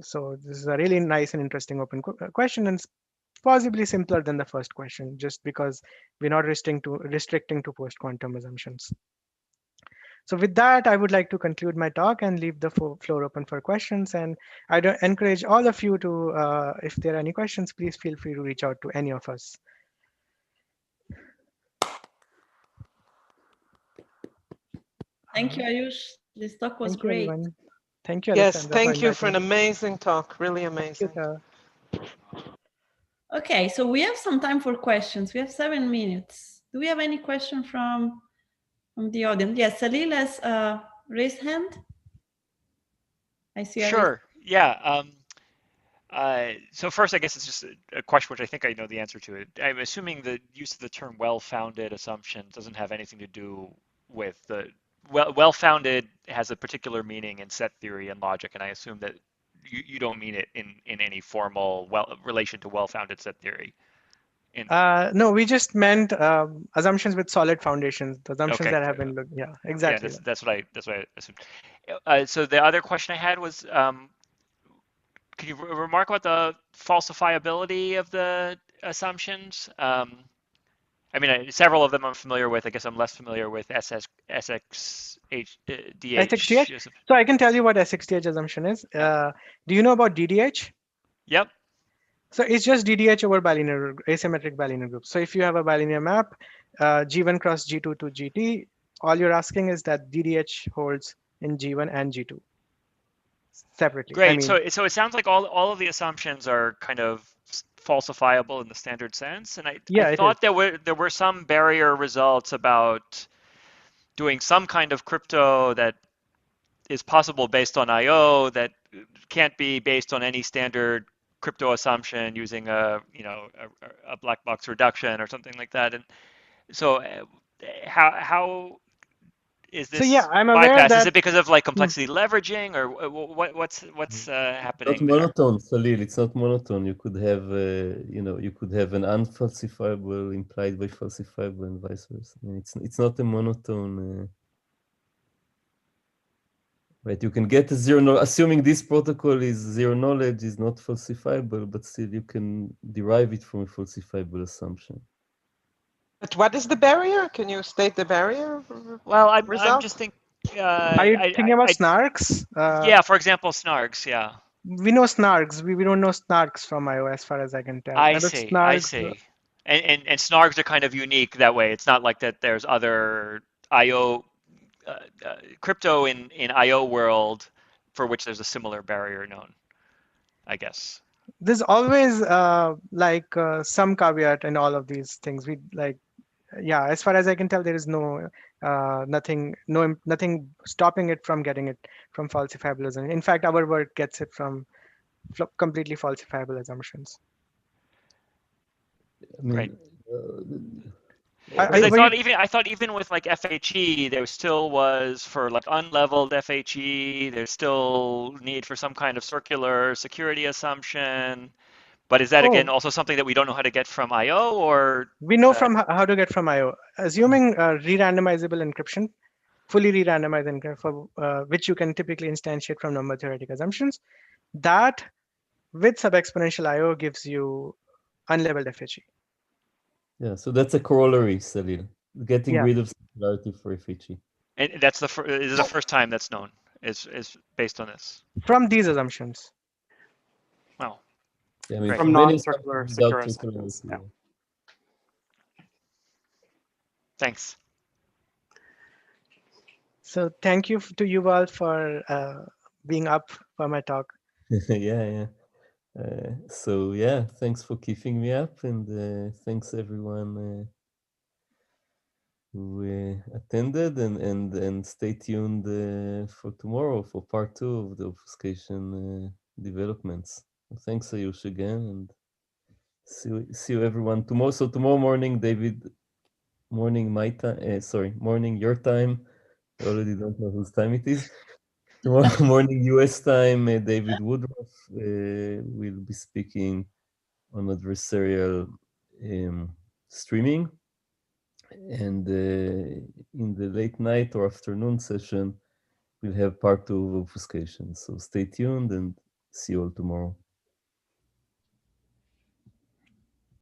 So this is a really nice and interesting open question, and it's possibly simpler than the first question, just because we're not restricting to post-quantum assumptions. So with that, I would like to conclude my talk and leave the floor open for questions. And I encourage all of you to, if there are any questions, please feel free to reach out to any of us. Thank you, Ayush. This talk was great. Everyone. Thank you, Yes, Alessandra, thank you for an amazing talk. Really amazing. Thank you, Okay, so we have some time for questions. We have 7 minutes. Do we have any question from the audience? Yes, Salil has raised hand. I see. Sure. Yeah. So first, I guess it's just a question which I think I know the answer to it. I'm assuming the use of the term well-founded assumption doesn't have anything to do with the well-founded has a particular meaning in set theory and logic, and I assume that you don't mean it in any formal relation to well-founded set theory. No, we just meant assumptions with solid foundations, the assumptions Okay. that have been looked. Yeah, exactly. Yeah, that's what I assumed. So the other question I had was, can you remark about the falsifiability of the assumptions? I mean, several of them I'm familiar with. I guess I'm less familiar with SXDH. So I can tell you what SXDH assumption is. Do you know about DDH? Yep. So it's just DDH over bilinear, asymmetric bilinear groups. So if you have a bilinear map, G1 cross G2 to GT, all you're asking is that DDH holds in G1 and G2 separately. Great. I mean, so it sounds like all of the assumptions are kind of falsifiable in the standard sense, and I thought there were some barrier results about doing some kind of crypto that is possible based on I/O that can't be based on any standard crypto assumption using a black box reduction or something like that. And so how is this I'm aware bypass? that, is it because of like complexity leveraging, or what's happening? Not monotone, Salil. It's not monotone. You could have you could have an unfalsifiable implied by falsifiable and vice versa. I mean, it's not a monotone. Right, you can get a zero knowledge, assuming this protocol is zero knowledge, is not falsifiable, but still you can derive it from a falsifiable assumption. But what is the barrier? Can you state the barrier? Well, I'm just thinking. Are you thinking about snarks? Yeah, for example, snarks. Yeah. We know snarks. We don't know snarks from I/O as far as I can tell. I see. And snarks are kind of unique that way. It's not like that. There's other I/O crypto in I/O world for which there's a similar barrier known, I guess. There's always some caveat in all of these things. As far as I can tell, there is nothing stopping it from getting it from falsifiable assumptions. In fact, our work gets it from completely falsifiable assumptions. I mean, right. I thought even with like FHE, there still was for like unleveled FHE, there's still need for some kind of circular security assumption. But is that again also something that we don't know how to get from I/O, or we know from how to get from I/O? Assuming re-randomizable encryption, fully re-randomized encryption, for which you can typically instantiate from number theoretic assumptions, that with sub-exponential I/O gives you unleveled FHE. Yeah, so that's a corollary, Salil. Getting rid of singularity for FHE. And that's this is the first time that's known. Is based on this. From these assumptions. Wow. Yeah, I mean, from non-circular secure assumptions. Yeah. Thanks. So thank you to Yuval for being up for my talk. Yeah. So yeah, thanks for keeping me up, and thanks everyone who attended, and stay tuned for tomorrow for part 2 of the obfuscation developments. Thanks, Ayush, again, and see you everyone tomorrow. So tomorrow morning, David, morning my time. Morning your time. I already don't know whose time it is. Tomorrow morning US time, David Woodruff will be speaking on adversarial streaming, and in the late night or afternoon session, we'll have part 2 of obfuscation. So stay tuned and see you all tomorrow.